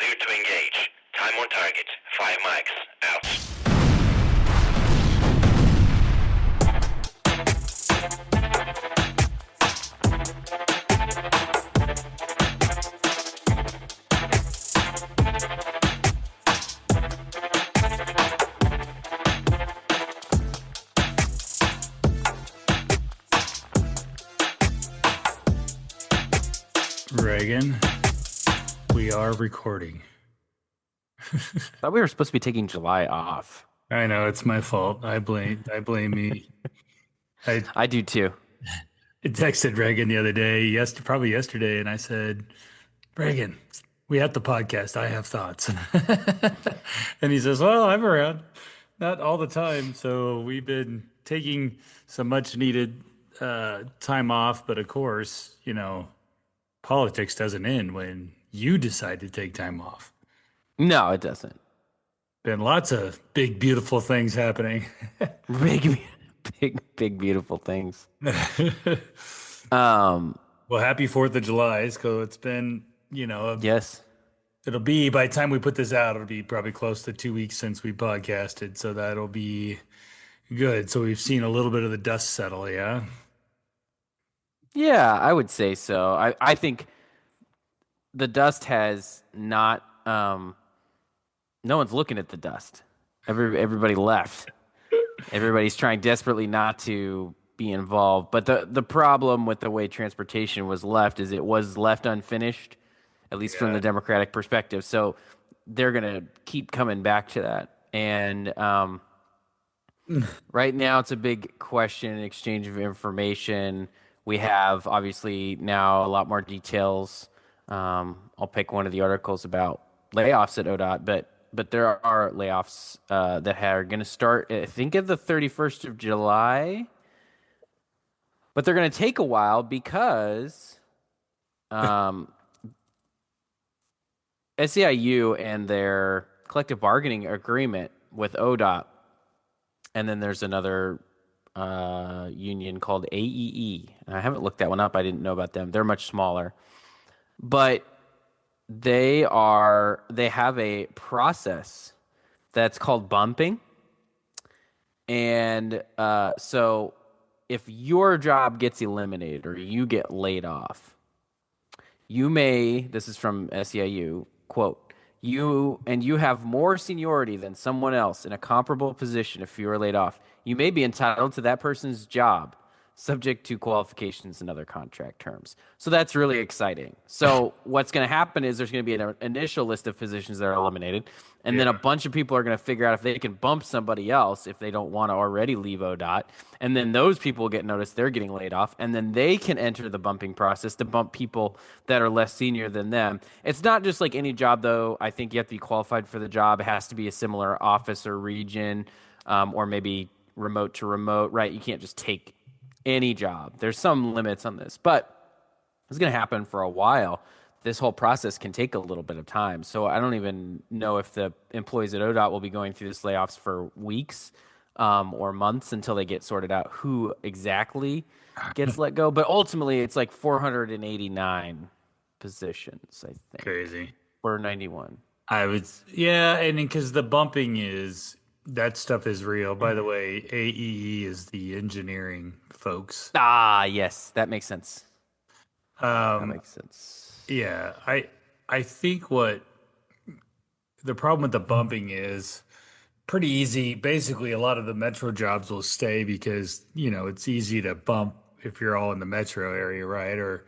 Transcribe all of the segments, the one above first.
Clear to engage. Time on target. 5 mics. Out. Reagan, we are recording. Thought we were supposed to be taking July off. I know it's my fault. I blame me. I I do too. texted Reagan the other day, probably yesterday, and I said, Reagan, we have the podcast. I have thoughts. And he says, well, I'm around. Not all the time. So we've been taking some much needed time off, but of course, politics doesn't end when you decide to take time off. No, it doesn't. Been lots of big, beautiful things happening. Big, big, beautiful things. Um, Well, happy 4th of July. So it's been, yes. it'll be, by the time we put this out, it'll be probably close to 2 weeks since we podcasted. So that'll be good. So we've seen a little bit of the dust settle, yeah? Yeah, I would say so. I think the dust has not no one's looking at the dust. Everybody left. Everybody's trying desperately not to be involved. But the problem with the way transportation was left is it was left unfinished, at least from the Democratic perspective. So they're going to keep coming back to that. And right now it's a big question, exchange of information. We have obviously now a lot more details. I'll pick one of the articles about layoffs at ODOT, but there are layoffs that are going to start, I think, at the 31st of July. But they're going to take a while because SEIU and their collective bargaining agreement with ODOT, and then there's another union called AEE. I haven't looked that one up. I didn't know about them. They're much smaller. But they have a process that's called bumping. And so if your job gets eliminated or you get laid off, this is from SEIU, quote, you have more seniority than someone else in a comparable position if you are laid off. You may be entitled to that person's job, subject to qualifications and other contract terms. So that's really exciting. So what's going to happen is there's going to be an initial list of positions that are eliminated, and then a bunch of people are going to figure out if they can bump somebody else if they don't want to already leave ODOT, and then those people will get noticed they're getting laid off, and then they can enter the bumping process to bump people that are less senior than them. It's not just like any job, though. I think you have to be qualified for the job. It has to be a similar office or region, or maybe remote to remote, right? You can't just take any job. There's some limits on this, but it's going to happen for a while. This whole process can take a little bit of time. So I don't even know if the employees at ODOT will be going through this layoffs for weeks or months until they get sorted out who exactly gets let go. But ultimately, it's like 489 positions, I think. Crazy. 491. And because the bumping that stuff is real. By the way, AEE is the engineering folks. Ah, yes, that makes sense. That makes sense. Yeah, I think what the problem with the bumping is pretty easy. Basically, a lot of the metro jobs will stay because, it's easy to bump if you're all in the metro area, right? Or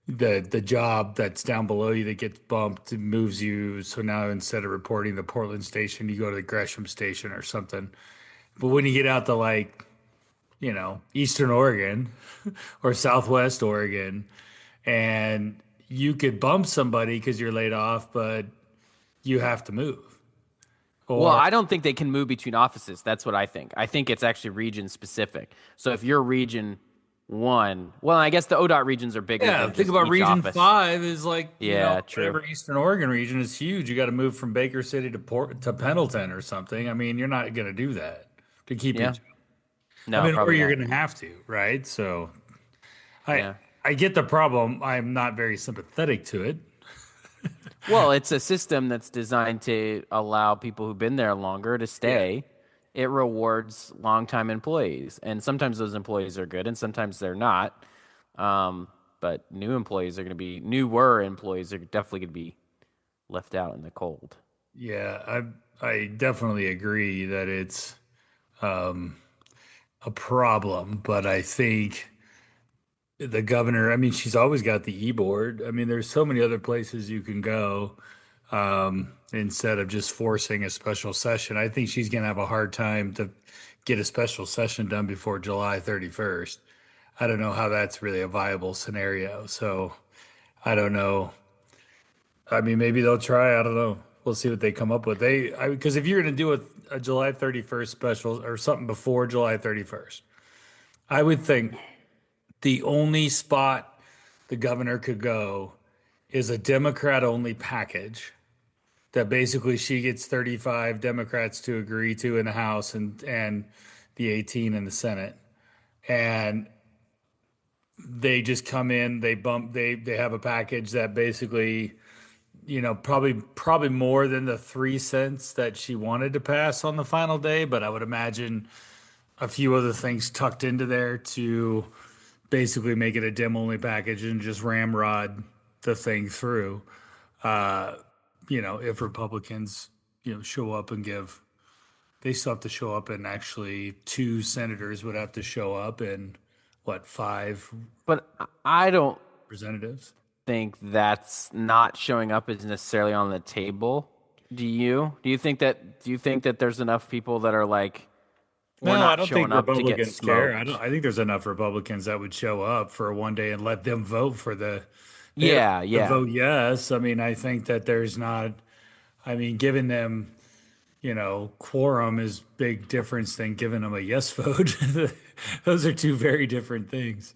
the job that's down below you that gets bumped moves you. So now instead of reporting the Portland station, you go to the Gresham station or something. But when you get out to Eastern Oregon or Southwest Oregon, and you could bump somebody because you're laid off, but you have to move. Well, I don't think they can move between offices. That's what I think. I think it's actually region specific. So if you're region 1, well, I guess the ODOT regions are bigger. Yeah, than think just about each region office. 5 is like, true. whatever Eastern Oregon region is huge. You got to move from Baker City to Pendleton or something. I mean, you're not going to do that to keep your job. No, or probably you're not. going to have to, right? So Yeah. I get the problem. I'm not very sympathetic to it. Well, it's a system that's designed to allow people who've been there longer to Yeah. stay. It rewards longtime employees, and sometimes those employees are good, and sometimes they're not. But newer employees are definitely going to be left out in the cold. Yeah, I definitely agree that it's um, a problem, but I think the governor, I mean, she's always got the e-board. I mean, there's so many other places you can go instead of just forcing a special session. I think she's going to have a hard time to get a special session done before July 31st. I don't know how that's really a viable scenario. So I don't know. I mean, maybe they'll try. I don't know. We'll see what they come up with. Because if you're going to do a July 31st special or something before July 31st, I would think the only spot the governor could go is a Democrat only package that basically she gets 35 Democrats to agree to in the House and the 18 in the Senate. And they just come in, they have a package that basically, probably more than the 3 cents that she wanted to pass on the final day, but I would imagine a few other things tucked into there to basically make it a dim only package and just ramrod the thing through. Uh, if Republicans, show up and they still have to show up, and actually two senators would have to show up, and what, five But I don't representatives? think that's not showing up is necessarily on the table. Do you? Do you think that there's enough people that are like, we're No, I not don't showing think up to get Republicans care. smoked? I think there's enough Republicans that would show up for one day and let them vote for they don't Yeah, have to yeah. vote yes. I mean, I think that there's not, I mean, giving them, quorum is big difference than giving them a yes vote. Those are two very different things.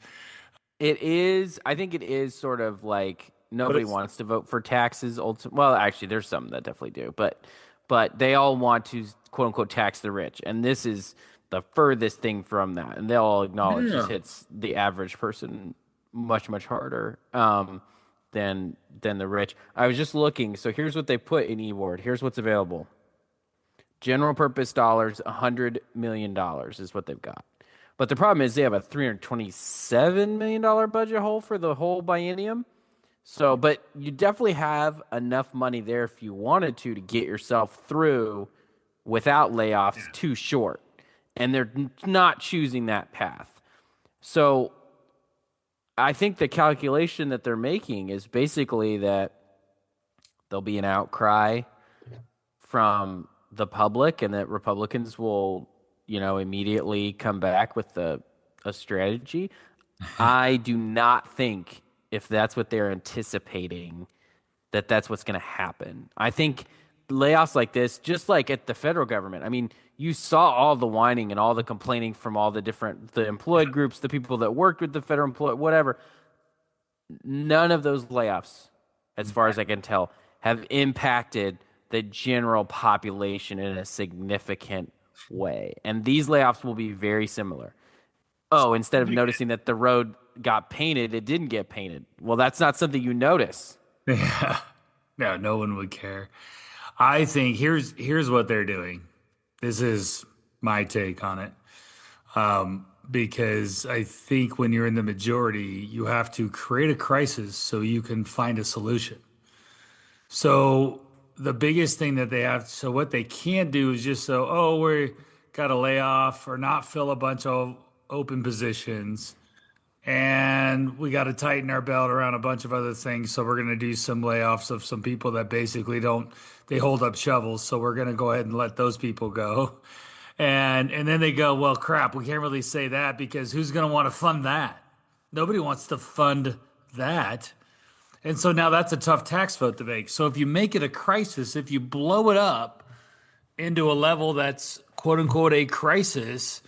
It is. I think it is sort of like But nobody it's, wants to vote for taxes. Well, actually, there's some that definitely do, but they all want to quote unquote tax the rich, and this is the furthest thing from that. And they'll all acknowledge this yeah. hits the average person much harder than the rich. I was just looking. So here's what they put in eWard. Here's what's available. General purpose dollars, $100 million is what they've got. But the problem is they have a $327 million budget hole for the whole biennium. So, but you definitely have enough money there if you wanted to get yourself through without layoffs too short. And they're not choosing that path. So, I think the calculation that they're making is basically that there'll be an outcry from the public and that Republicans will, immediately come back with a strategy. I do not think if that's what they're anticipating that that's what's going to happen. I think layoffs like this, just like at the federal government, I mean, you saw all the whining and all the complaining from all the employed groups, the people that worked with the federal employee, whatever. None of those layoffs, as far as I can tell, have impacted the general population in a significant way. And these layoffs will be very similar. Oh, instead of noticing that the road got painted, it didn't get painted. Well, that's not something you notice. Yeah. No, no one would care. I think here's what they're doing. This is my take on it. Because I think when you're in the majority, you have to create a crisis so you can find a solution. So the biggest thing that they have, so what they can't do is just so, oh, we got to lay off or not fill a bunch of open positions, and we got to tighten our belt around a bunch of other things. So we're going to do some layoffs of some people that basically they hold up shovels. So we're going to go ahead and let those people go. And then they go, well, crap, we can't really say that because who's going to want to fund that? Nobody wants to fund that. And so now that's a tough tax vote to make. So if you make it a crisis, if you blow it up into a level that's quote unquote a crisis,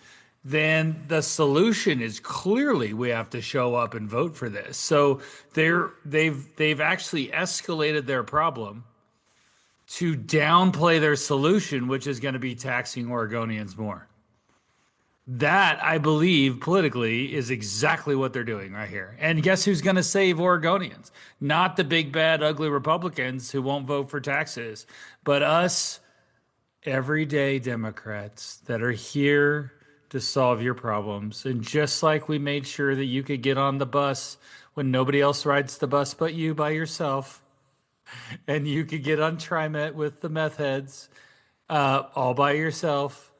then the solution is clearly we have to show up and vote for this. So they've actually escalated their problem to downplay their solution, which is going to be taxing Oregonians more. That, I believe, politically is exactly what they're doing right here. And guess who's going to save Oregonians? Not the big, bad, ugly Republicans who won't vote for taxes, but us everyday Democrats that are here to solve your problems. And just like we made sure that you could get on the bus when nobody else rides the bus but you by yourself, and you could get on TriMet with the meth heads all by yourself,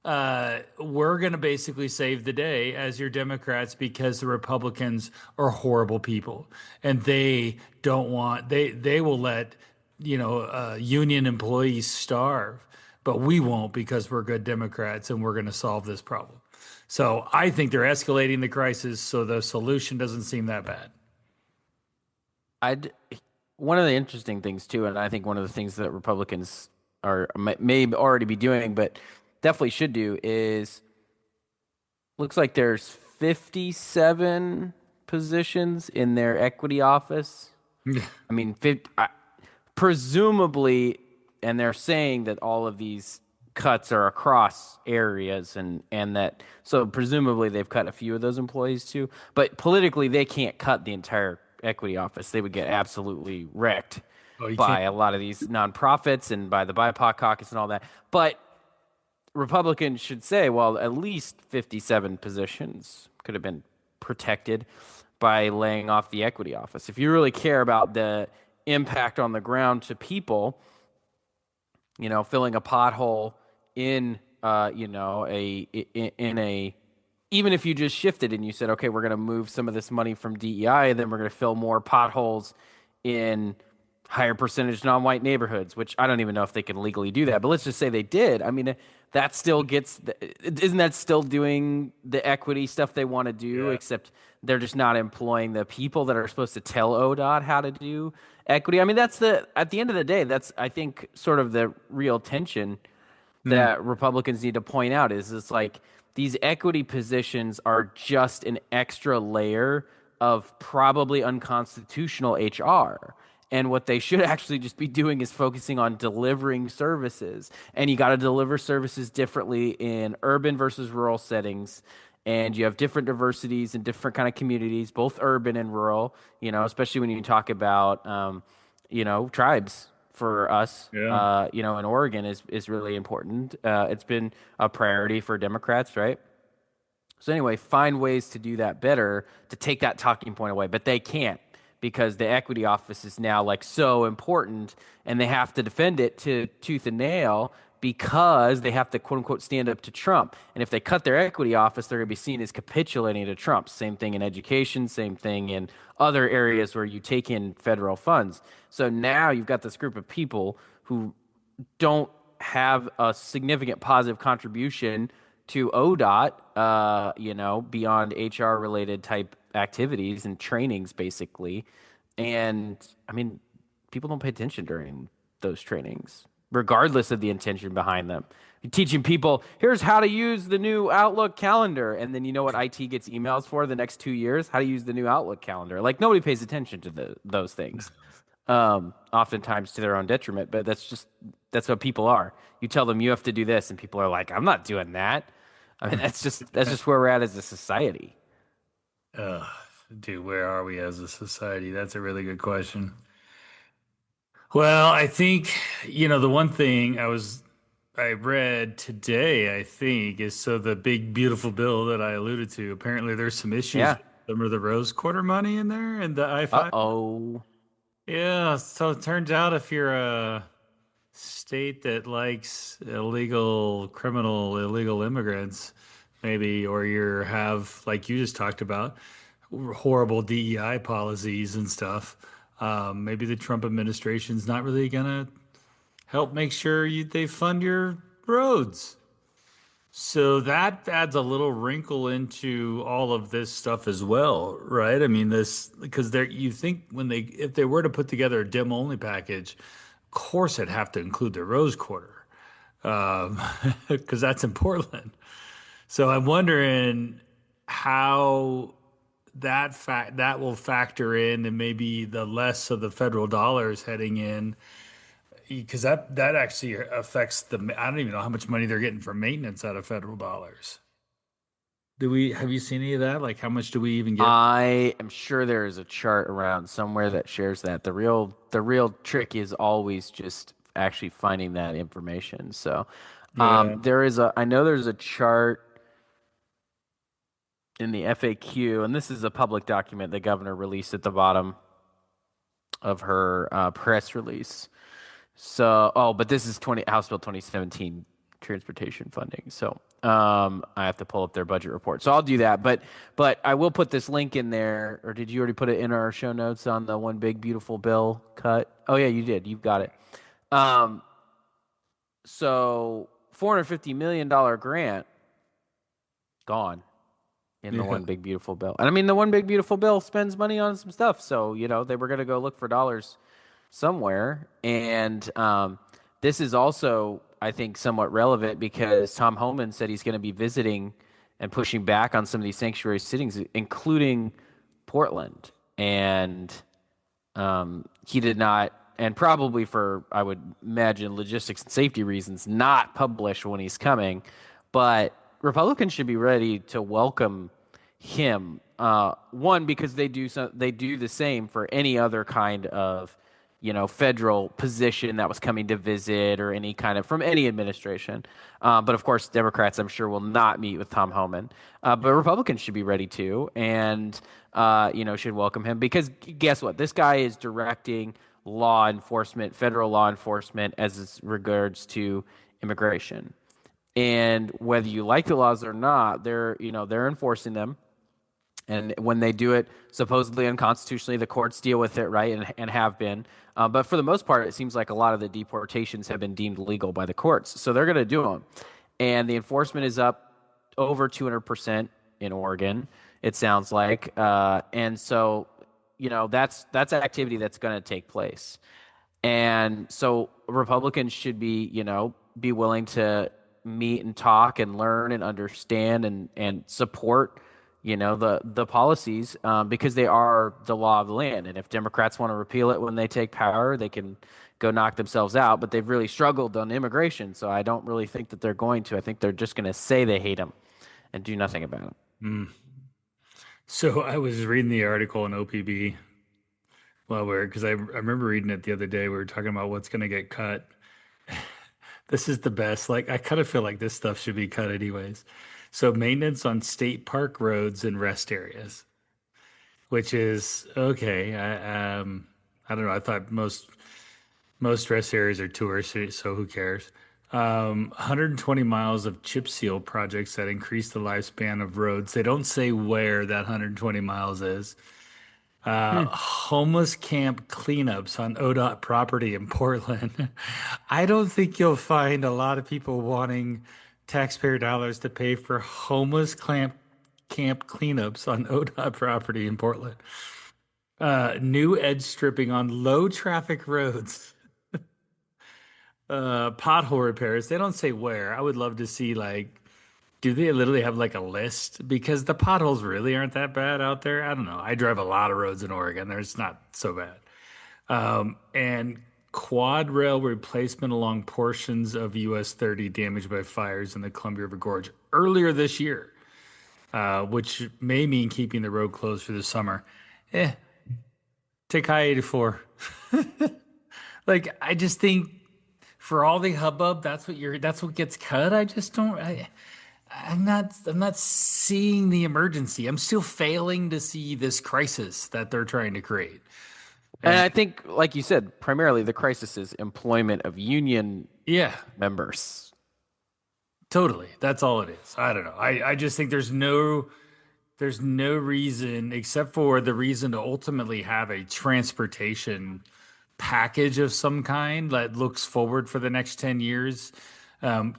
we're going to basically save the day as your Democrats because the Republicans are horrible people and they don't want they will let union employees starve, but we won't because we're good Democrats and we're going to solve this problem. So I think they're escalating the crisis so the solution doesn't seem that bad. I'd One of the interesting things too, and I think one of the things that Republicans may already be doing, but definitely should do, is looks like there's 57 positions in their equity office. I mean, presumably, and they're saying that all of these cuts are across areas, and that so presumably they've cut a few of those employees too. But politically, they can't cut the entire equity office. They would get absolutely wrecked Oh, you by can't. a lot of these nonprofits and by the BIPOC caucus and all that. But Republicans should say, well, at least 57 positions could have been protected by laying off the equity office. If you really care about the impact on the ground to people, filling a pothole in, in a, even if you just shifted and you said, okay, we're going to move some of this money from DEI, and then we're going to fill more potholes in higher percentage non-white neighborhoods, which I don't even know if they can legally do that, but let's just say they did. I mean, that still isn't that still doing the equity stuff they want to do, Yeah. except they're just not employing the people that are supposed to tell ODOT how to do equity. I mean, at the end of the day, that's, I think, sort of the real tension Hmm. that Republicans need to point out is it's like these equity positions are just an extra layer of probably unconstitutional HR. And what they should actually just be doing is focusing on delivering services. And you got to deliver services differently in urban versus rural settings. And you have different diversities in different kind of communities, both urban and rural, especially when you talk about, tribes for us, Yeah. in Oregon is really important. It's been a priority for Democrats, right? So anyway, find ways to do that better to take that talking point away, but they can't because the equity office is now like so important and they have to defend it to tooth and nail because they have to quote unquote stand up to Trump. And if they cut their equity office, they're going to be seen as capitulating to Trump. Same thing in education, same thing in other areas where you take in federal funds. So now you've got this group of people who don't have a significant positive contribution to ODOT, beyond HR related type activities and trainings, basically. And I mean, people don't pay attention during those trainings, regardless of the intention behind them. You're teaching people, here's how to use the new Outlook calendar. And then you know what IT gets emails for the next 2 years? How to use the new Outlook calendar. Like nobody pays attention to those things, oftentimes to their own detriment. But that's what people are. You tell them you have to do this, and people are like, I'm not doing that. I mean, that's just where we're at as a society. Ugh, dude, where are we as a society? That's a really good question. Well, I think, the one thing I read today, I think, is so the big beautiful bill that I alluded to. Apparently, there's some issues Yeah. with some of the Rose Quarter money in there and the I-5. Uh-oh. Yeah, so it turns out if you're a state that likes illegal immigrants, maybe, or you have, like you just talked about, horrible DEI policies and stuff. Maybe the Trump administration's not really gonna help make sure they fund your roads. So that adds a little wrinkle into all of this stuff as well, right? I mean, this because you think if they were to put together a dim only package, of course it'd have to include the Rose Quarter, um, because that's in Portland. So I'm wondering how that will factor in, and maybe the less of the federal dollars heading in because that actually affects I don't even know how much money they're getting for maintenance out of federal dollars. Have you seen any of that? Like, how much do we even get? I am sure there is a chart around somewhere that shares that. The real trick is always just actually finding that information. So, Yeah. I know there's a chart in the FAQ, and this is a public document the governor released at the bottom of her press release. So, but this is House Bill 2017 transportation funding. So, I have to pull up their budget report. So I'll do that. But I will put this link in there. Or did you already put it in our show notes on the one big beautiful bill cut? Oh yeah, you did. You've got it. Um, so $450 million grant gone in the Yeah. one big beautiful bill. And I mean, the one big beautiful bill spends money on some stuff. So, they were going to go look for dollars somewhere. And this is also, I think, somewhat relevant because Tom Homan said he's going to be visiting and pushing back on some of these sanctuary cities, including Portland. And he did not, and probably for, I would imagine, logistics and safety reasons, not publish when he's coming. But Republicans should be ready to welcome him. One, because they do the same for any other kind of, federal position that was coming to visit or any kind of from any administration. But of course, Democrats, I'm sure, will not meet with Tom Homan. But Republicans should be ready to, and should welcome him because guess what? This guy is directing law enforcement, federal law enforcement, as regards to immigration. And whether you like the laws or not, they're enforcing them. And when they do it supposedly unconstitutionally, the courts deal with it, right, and have been. But for the most part, it seems like a lot of the deportations have been deemed legal by the courts. So they're going to do them. And the enforcement is up over 200% in Oregon, it sounds like. And so, that's activity that's going to take place. And so Republicans should be willing to meet and talk and learn and understand and support the policies because they are the law of the land. And if Democrats want to repeal it when they take power, they can go knock themselves out. But they've really struggled on immigration, so I don't really think that they're going to. I think they're just going to say they hate them and do nothing about it. So I was reading the article in OPB. Well, because I remember reading it the other day. We were talking about what's going to get cut. This is the best. Like, I kind of feel like this stuff should be cut anyways. So, maintenance on state park roads and rest areas, which is okay. I don't know. I thought most rest areas are tourist, so who cares? 120 miles of chip seal projects that increase the lifespan of roads. They don't say where that 120 miles is. Homeless camp cleanups on ODOT property in Portland. I don't think you'll find a lot of people wanting taxpayer dollars to pay for homeless camp cleanups on ODOT property in Portland. New edge stripping on low traffic roads. Pothole repairs. They don't say where. I would love to see like, do they literally have like a list? Because the potholes really aren't that bad out there. I don't know. I drive a lot of roads in Oregon. There's not so bad. And quad rail replacement along portions of US 30 damaged by fires in the Columbia River Gorge earlier this year, which may mean keeping the road closed for the summer. Take I-84. Like, I just think for all the hubbub, that's what gets cut. I just don't. I'm not seeing the emergency. I'm still failing to see this crisis that they're trying to create. And And I think, like you said, primarily the crisis is employment of union yeah, members. totally. That's all it is. I don't know. I just think there's no reason except for the reason to ultimately have a transportation package of some kind that looks forward for the next 10 years.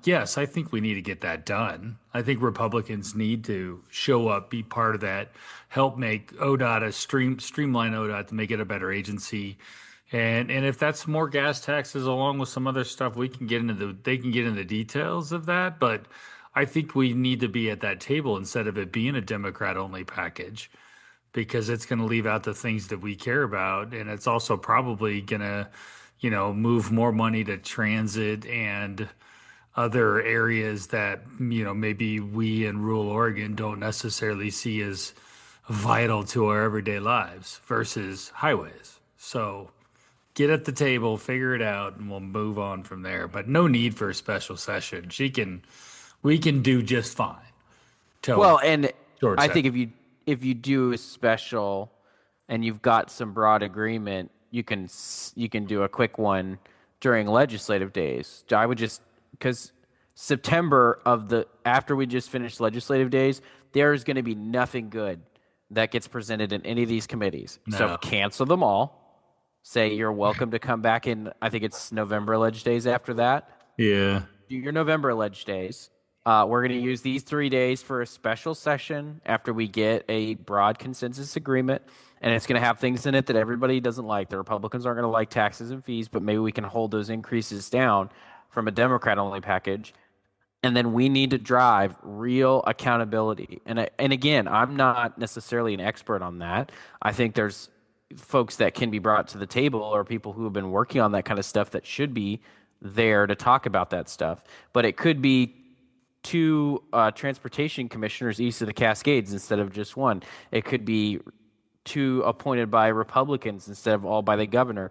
Yes, I think we need to get that done. I think Republicans need to show up, be part of that, help make ODOT streamline ODOT to make it a better agency. And if that's more gas taxes along with some other stuff, they can get into the details of that. But I think we need to be at that table instead of it being a Democrat only package because it's going to leave out the things that we care about. And it's also probably going to move more money to transit and other areas that, maybe we in rural Oregon don't necessarily see as vital to our everyday lives versus highways. So get at the table, figure it out, and we'll move on from there. But no need for a special session. We can do just fine till Well, and short I session. think if you do a special and you've got some broad agreement, you can do a quick one during legislative days. I would just because September of the after we just finished legislative days, there is going to be nothing good that gets presented in any of these committees. So No. cancel them all. Say you're welcome to come back in. I think it's November ledge days after that. Yeah. Do your November ledge days. We're going to use these 3 days for a special session after we get a broad consensus agreement. And it's going to have things in it that everybody doesn't like. The Republicans aren't going to like taxes and fees, but maybe we can hold those increases down from a Democrat only package. And then we need to drive real accountability. And again, I'm not necessarily an expert on that. I think there's folks that can be brought to the table or people who have been working on that kind of stuff that should be there to talk about that stuff. But it could be two transportation commissioners east of the Cascades instead of just one. It could be two appointed by Republicans instead of all by the governor.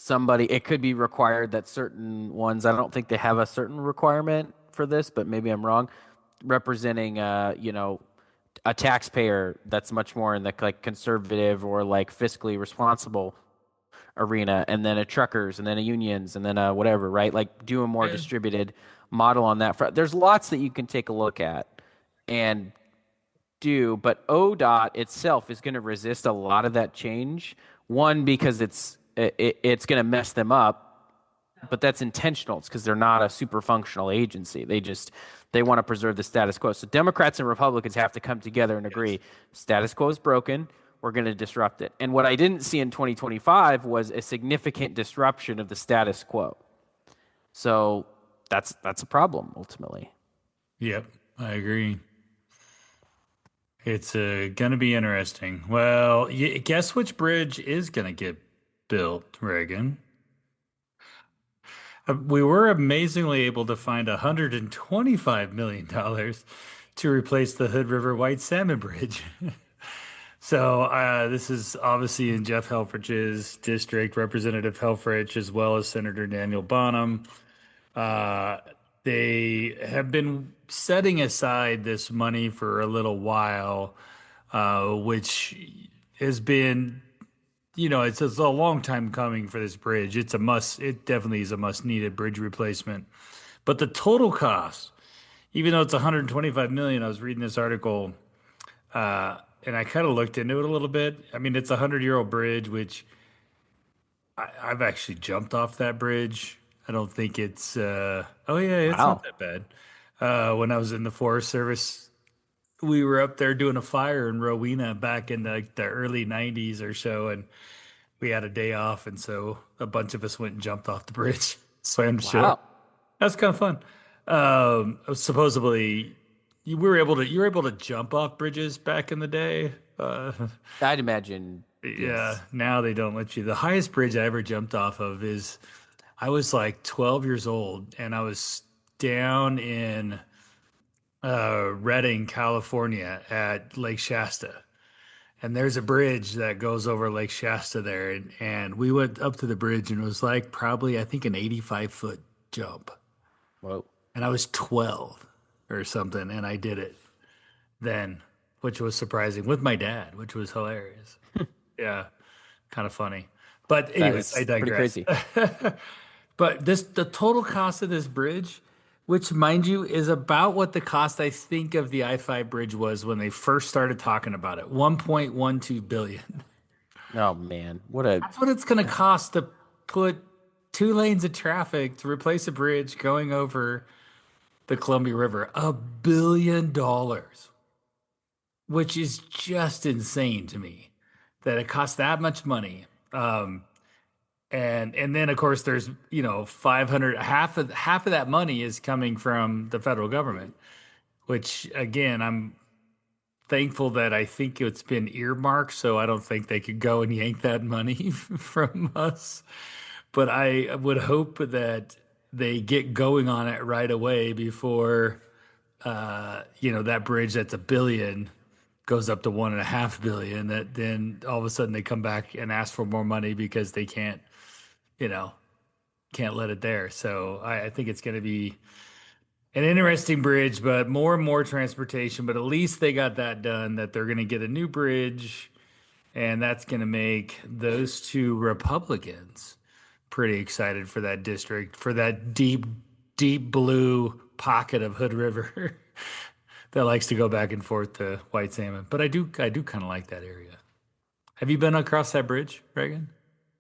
It could be required that certain ones, I don't think they have a certain requirement for this, but maybe I'm wrong, representing, a taxpayer that's much more in the like conservative or like fiscally responsible arena, and then a truckers, and then a unions, and then a whatever, right? Like do a more Yeah. distributed model on that front. There's lots that you can take a look at and do, but ODOT itself is going to resist a lot of that change. One, because it's going to mess them up, but that's intentional. It's because they're not a super functional agency. They want to preserve the status quo. So Democrats and Republicans have to come together and agree status quo is broken. We're going to disrupt it. And what I didn't see in 2025 was a significant disruption of the status quo. So that's a problem ultimately. Yep. I agree. It's going to be interesting. Well, guess which bridge is going to get built, Reagan? We were amazingly able to find $125 million to replace the Hood River White Salmon Bridge. So this is obviously in Jeff Helfrich's district, Representative Helfrich, as well as Senator Daniel Bonham. Uh, they have been setting aside this money for a little while, which has been, it's a long time coming for this bridge. It's a must. It definitely is a must needed bridge replacement. But the total cost, even though it's 125 million, I was reading this article, and I kind of looked into it a little bit. I mean, it's a 100-year-old bridge, which I've actually jumped off that bridge. I don't think it's, oh yeah, it's not Wow. that bad. When I was in the Forest Service, we were up there doing a fire in Rowena back in the early 90s or so, and we had a day off, and so a bunch of us went and jumped off the bridge, swam to shore. Wow. That's kind of fun. Supposedly, you were able to jump off bridges back in the day. I'd imagine Yeah, yes. now they don't let you. The highest bridge I ever jumped off of is I was like 12 years old, and I was down in Redding, California at Lake Shasta. And there's a bridge that goes over Lake Shasta there. And we went up to the bridge, and it was like probably, I think, an 85-foot jump. Whoa. And I was 12 or something, and I did it then, which was surprising with my dad, which was hilarious. Yeah, kind of funny. But That anyways, I is pretty digress. crazy. But the total cost of this bridge, which mind you is about what the cost I think of the I-5 bridge was when they first started talking about it, 1.12 billion. Oh man, what a That's what it's going to cost to put 2 lanes of traffic to replace a bridge going over the Columbia River. $1 billion, which is just insane to me that it costs that much money. And then of course there's 500, half of that money is coming from the federal government, which again thankful that I think it's been earmarked, so I don't think they could go and yank that money from us. But I would hope that they get going on it right away before, that bridge that's $1 billion goes up to 1.5 billion. That then all of a sudden they come back and ask for more money because they you know, can't let it there. So I think it's going to be an interesting bridge, but more and more transportation. But at least they got that done, that they're going to get a new bridge, and that's going to make those two Republicans pretty excited for that district, for that deep, deep blue pocket of Hood River that likes to go back and forth to White Salmon. But I do kind of like that area. Have you been across that bridge, Reagan?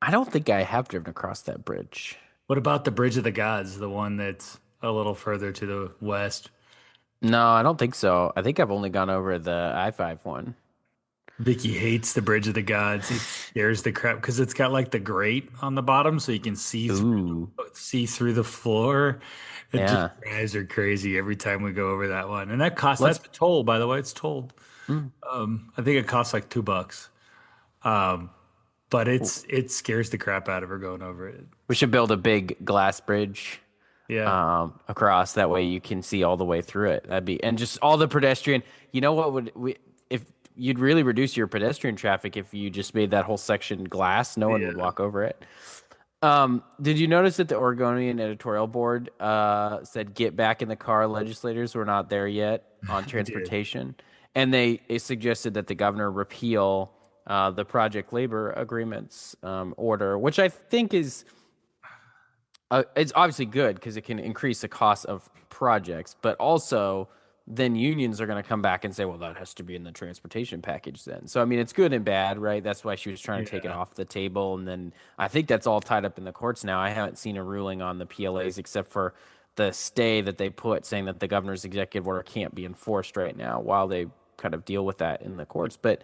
I don't think I have driven across that bridge. What about the Bridge of the Gods, the one that's a little further to the west? No, I don't think so. I think I've only gone over the I-5 one. Vicky hates the Bridge of the Gods. It scares the crap because it's got like the grate on the bottom, so you can Ooh, see through the floor. It just yeah. drives her crazy every time we go over that one. And Let's. that's a toll, by the way. It's tolled. mm, I think it costs like $2. Um, but it scares the crap out of her going over it. We should build a big glass bridge Yeah. across. That way you can see all the way through it. That'd be, and just all the pedestrian. You know what would we if you'd really reduce your pedestrian traffic if you just made that whole section glass? No one would Yeah. walk over it. Did you notice that the Oregonian editorial board said get back in the car? Legislators were not there yet on I did. transportation, and they suggested that the governor repeal the project labor agreements order, which I think is it's obviously good because it can increase the cost of projects, but also then unions are going to come back and say, well, that has to be in the transportation package then. So, I mean, it's good and bad, right? That's why she was trying to take it Yeah. off the table. And then I think that's all tied up in the courts now. I haven't seen a ruling on the PLAs except for the stay that they put saying that the governor's executive order can't be enforced right now while they kind of deal with that in the courts. But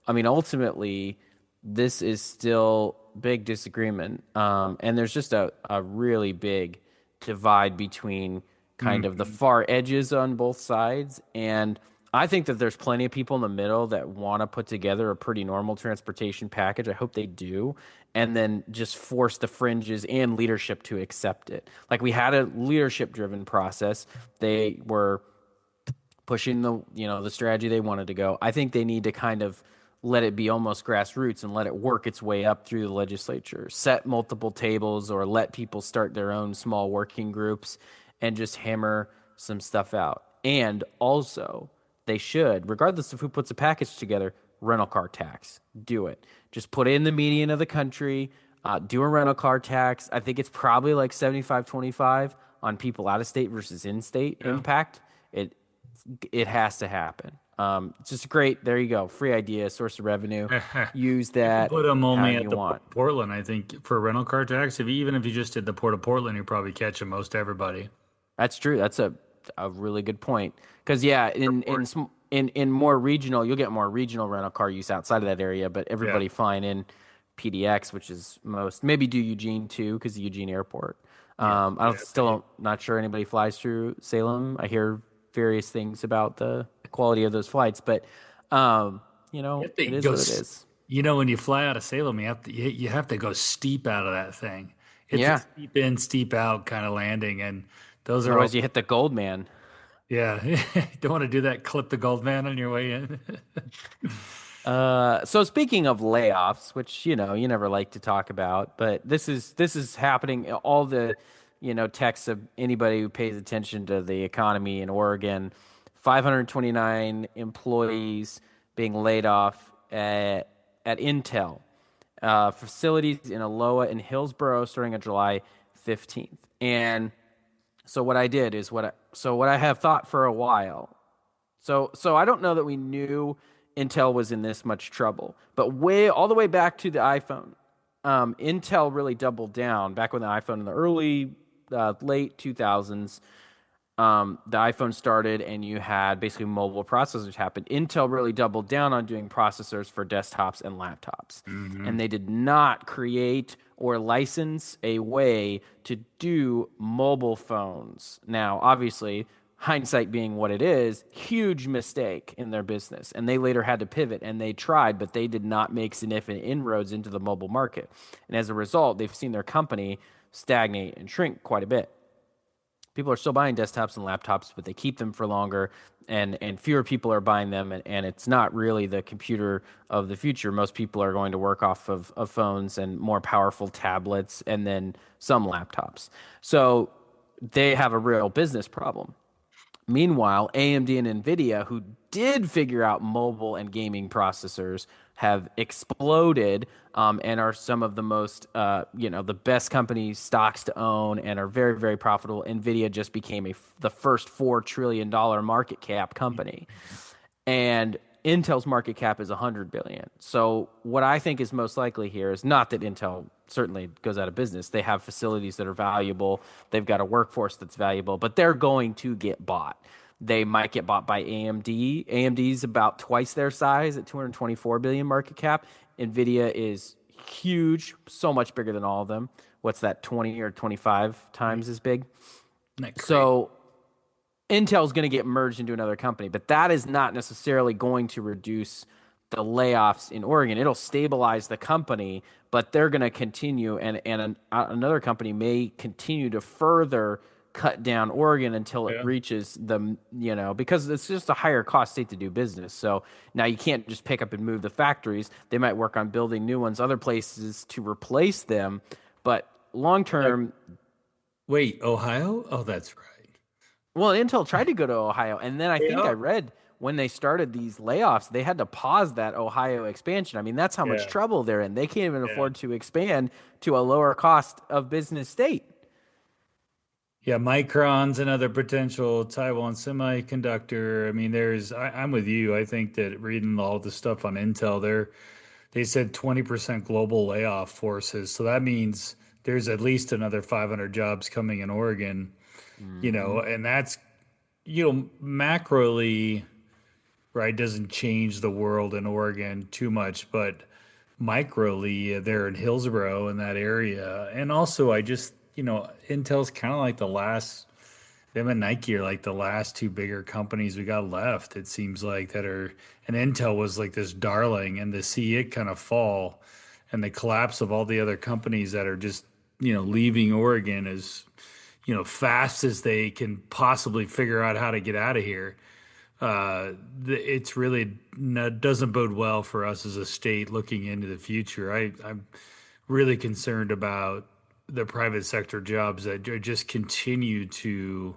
I mean, ultimately, this is still big disagreement. And there's just a really big divide between kind of the Mhm. far edges on both sides. And I think that there's plenty of people in the middle that want to put together a pretty normal transportation package. I hope they do. And then just force the fringes and leadership to accept it. Like we had a leadership driven process. They were pushing the strategy they wanted to go. I think they need to kind of let it be almost grassroots and let it work its way up through the legislature. Set multiple tables or let people start their own small working groups and just hammer some stuff out. And also, they should, regardless of who puts a package together, rental car tax. Do it. Just put it in the median of the country. Do a rental car tax. I think it's probably like 75-25 on people out of state versus in state Yeah. impact. It it has to happen. It's just great. There you go. Free idea, source of revenue. Use You can that put them only however at you the Port want. of Portland, I think, for rental car tax. Even if you just did the Port of Portland, you're probably catching most everybody. That's true. That's a really good point. Because yeah, Airport. in more regional, you'll get more regional rental car use outside of that area. But Yeah. everybody flying in PDX, which is most maybe do Eugene too, because the Eugene Airport. Yeah. I don't Yeah. still don't, not sure anybody flies through Salem. I hear various things about the quality of those flights, but You have it to is go. what it is. When you fly out of Salem, you have to go steep out of that thing. It's a Yeah. steep in, steep out kind of landing, and those are all. Otherwise, you hit the gold man. Yeah, don't want to do that. Clip the gold man on your way in. So speaking of layoffs, which you never like to talk about, but this is happening. All the texts of anybody who pays attention to the economy in Oregon, 529 employees being laid off at Intel facilities in Aloha and Hillsboro starting on July 15th. And so what I did is what I have thought for a while. So I don't know that we knew Intel was in this much trouble, but way all the way back to the iPhone, Intel really doubled down back when the iPhone in the early late 2000s, the iPhone started and you had basically mobile processors happen. Intel really doubled down on doing processors for desktops and laptops, and Hmm. they did not create or license a way to do mobile phones. Now, obviously, hindsight being what it is, huge mistake in their business. And they later had to pivot and they tried, but they did not make significant inroads into the mobile market. And as a result, they've seen their company stagnate and shrink quite a bit. People are still buying desktops and laptops, but they keep them for longer, and fewer people are buying them. And it's not really the computer of the future. Most people are going to work off of phones and more powerful tablets and then some laptops. So they have a real business problem. Meanwhile, AMD and Nvidia, who did figure out mobile and gaming processors, have exploded and are some of the most, the best companies, stocks to own, and are very, very profitable. Nvidia just became the first $4 trillion market cap company, and Intel's market cap is 100 billion. So what I think is most likely here is not that Intel certainly goes out of business. They have facilities that are valuable. They've got a workforce that's valuable, but they're going to get bought. They might get bought by AMD. AMD's about twice their size at 224 billion market cap. Nvidia is huge, so much bigger than all of them. What's that, 20 or 25 times as big? So Intel's going to get merged into another company, but that is not necessarily going to reduce the layoffs in Oregon. It'll stabilize the company, but they're going to continue, and another company may continue to further cut down Oregon until it reaches because it's just a higher cost state to do business. So now you can't just pick up and move the factories. They might work on building new ones, other places to replace them, but long term. Wait, Ohio? Oh, that's right. Well, Intel tried to go to Ohio, and then I think I read when they started these layoffs, they had to pause that Ohio expansion. I mean, that's how much trouble they're in. They can't even afford to expand to a lower cost of business state. Yeah, Micron's another potential Taiwan semiconductor. I mean, I'm with you. I think that reading all the stuff on Intel, they said 20% global layoff forces. So that means there's at least another 500 jobs coming in Oregon, and that's, macroly, right, doesn't change the world in Oregon too much, but microly, they're in Hillsboro in that area. And also, Intel's kind of like them and Nike are like the last two bigger companies we got left, it seems like, and Intel was like this darling, and to see it kind of fall and the collapse of all the other companies that are just, leaving Oregon as, fast as they can possibly figure out how to get out of here. It's really doesn't bode well for us as a state looking into the future. I'm really concerned about the private sector jobs that just continue to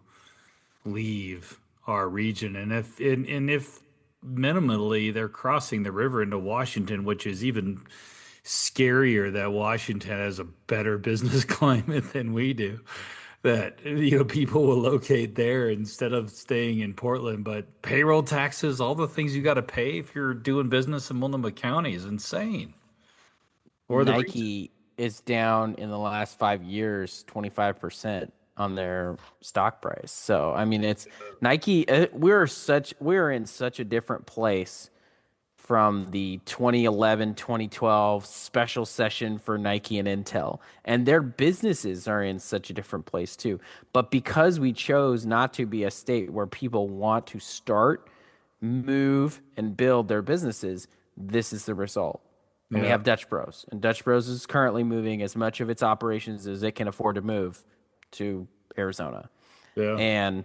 leave our region, and if minimally they're crossing the river into Washington, which is even scarier, that Washington has a better business climate than we do. That people will locate there instead of staying in Portland. But payroll taxes, all the things you got to pay if you're doing business in Multnomah County is insane. Or Nike is down in the last 5 years 25% on their stock price. So I mean, it's Nike. We're in such a different place from the 2011, 2012 special session for Nike and Intel. And their businesses are in such a different place too. But because we chose not to be a state where people want to start, move, and build their businesses, this is the result. And we have Dutch Bros. And Dutch Bros is currently moving as much of its operations as it can afford to move to Arizona. Yeah. And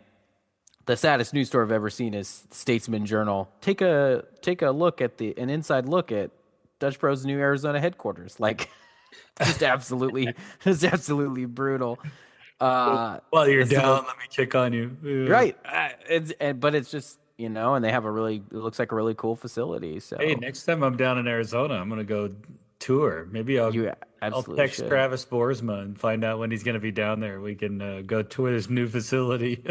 the saddest news story I've ever seen is Statesman Journal. Take a look at an inside look at Dutch Bros' new Arizona headquarters. Like, just absolutely brutal. While you're down, let me check on you. Yeah. Right. But it's just, and they have it looks like a really cool facility. So hey, next time I'm down in Arizona, I'm gonna go tour. Maybe I'll text should. Travis Boersma and find out when he's gonna be down there. We can go tour this new facility.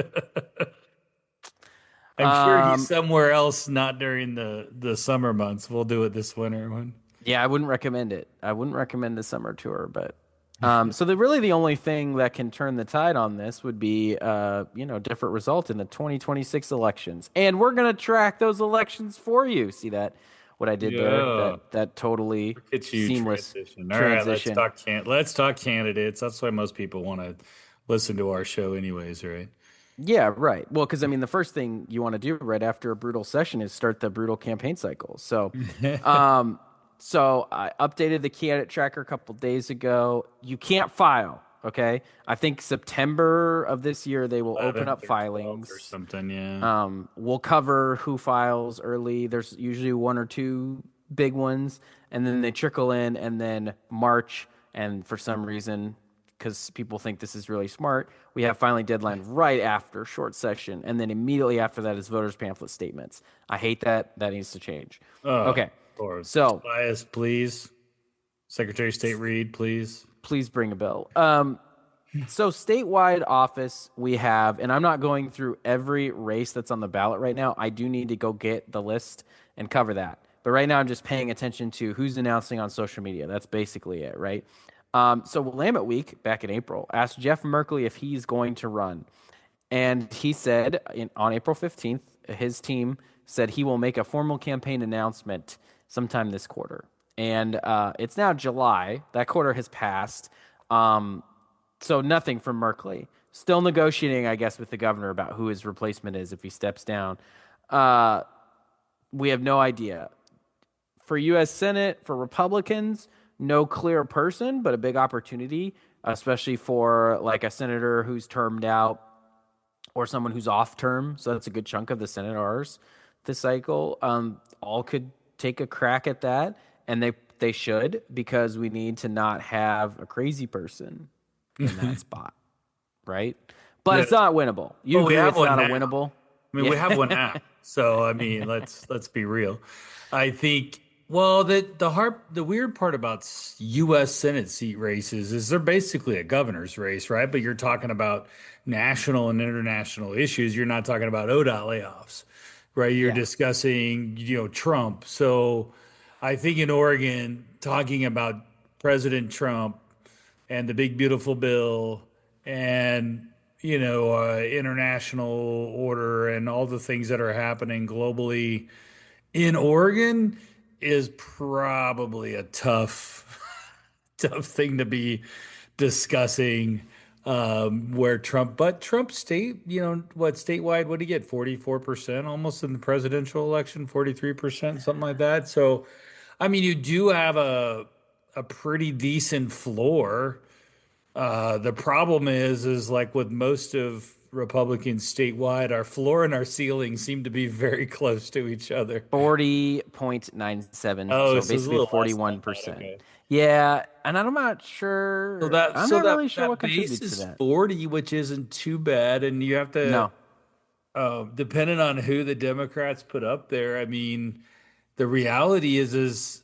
I'm sure he's somewhere else, not during the summer months. We'll do it this winter one. Yeah, I wouldn't recommend it. I wouldn't recommend the summer tour, but so the only thing that can turn the tide on this would be different result in the 2026 elections. And we're going to track those elections for you. See what I did there? That totally seamless transition. All right, let's talk candidates. That's why most people want to listen to our show anyways, right? Yeah, right. Well, because I mean, the first thing you want to do right after a brutal session is start the brutal campaign cycle. Um, so I updated the candidate tracker a couple days ago. You can't file. Okay, I think September of this year they will open up 11th or 12th or filings. something. Yeah. We'll cover who files early. There's usually one or two big ones, and then they trickle in, and then March. And for some reason, because people think this is really smart, we have filing deadline right after short session, and then immediately after that is voters pamphlet statements. I hate that. That needs to change. Oh, Okay, or so Tobias, please. Secretary of State Reed, please. please bring a bill. So statewide office we have, and I'm not going through every race that's on the ballot right now. I do need to go get the list and cover that. But right now I'm just paying attention to who's announcing on social media. That's basically it, right? So Willamette Week back in April asked Jeff Merkley if he's going to run. And he said on April 15th, his team said he will make a formal campaign announcement sometime this quarter. And it's now July. That quarter has passed. So nothing from Merkley. Still negotiating, I guess, with the governor about who his replacement is if he steps down. We have no idea. For U.S. Senate, for Republicans, no clear person, but a big opportunity, especially for like a senator who's termed out or someone who's off term. So that's a good chunk of the senators this cycle. All could take a crack at that, and they should, because we need to not have a crazy person in that spot, right? But Yeah. it's not winnable. You Well, we agree have it's one not a now. winnable? I mean, we have one now. So I mean, let's be real. I think well, the weird part about U.S. Senate seat races is they're basically a governor's race, right? But you're talking about national and international issues. You're not talking about ODOT layoffs, right? You're Yeah. discussing, Trump. So I think in Oregon, talking about President Trump and the big beautiful bill and international order and all the things that are happening globally in Oregon is probably a tough thing to be discussing where Trump state, statewide, what did he get? 44% almost in the presidential election, 43%, something like that. So, I mean, you do have a pretty decent floor. The problem is like with most of Republicans statewide, our floor and our ceiling seem to be very close to each other. 40.97, Oh, so so it's a basically little less than I thought. 41%. Okay. Yeah, and So I'm not really sure what that base contributes to is that. 40, which isn't too bad, and you have to, No. depending on who the Democrats put up there. I mean, the reality is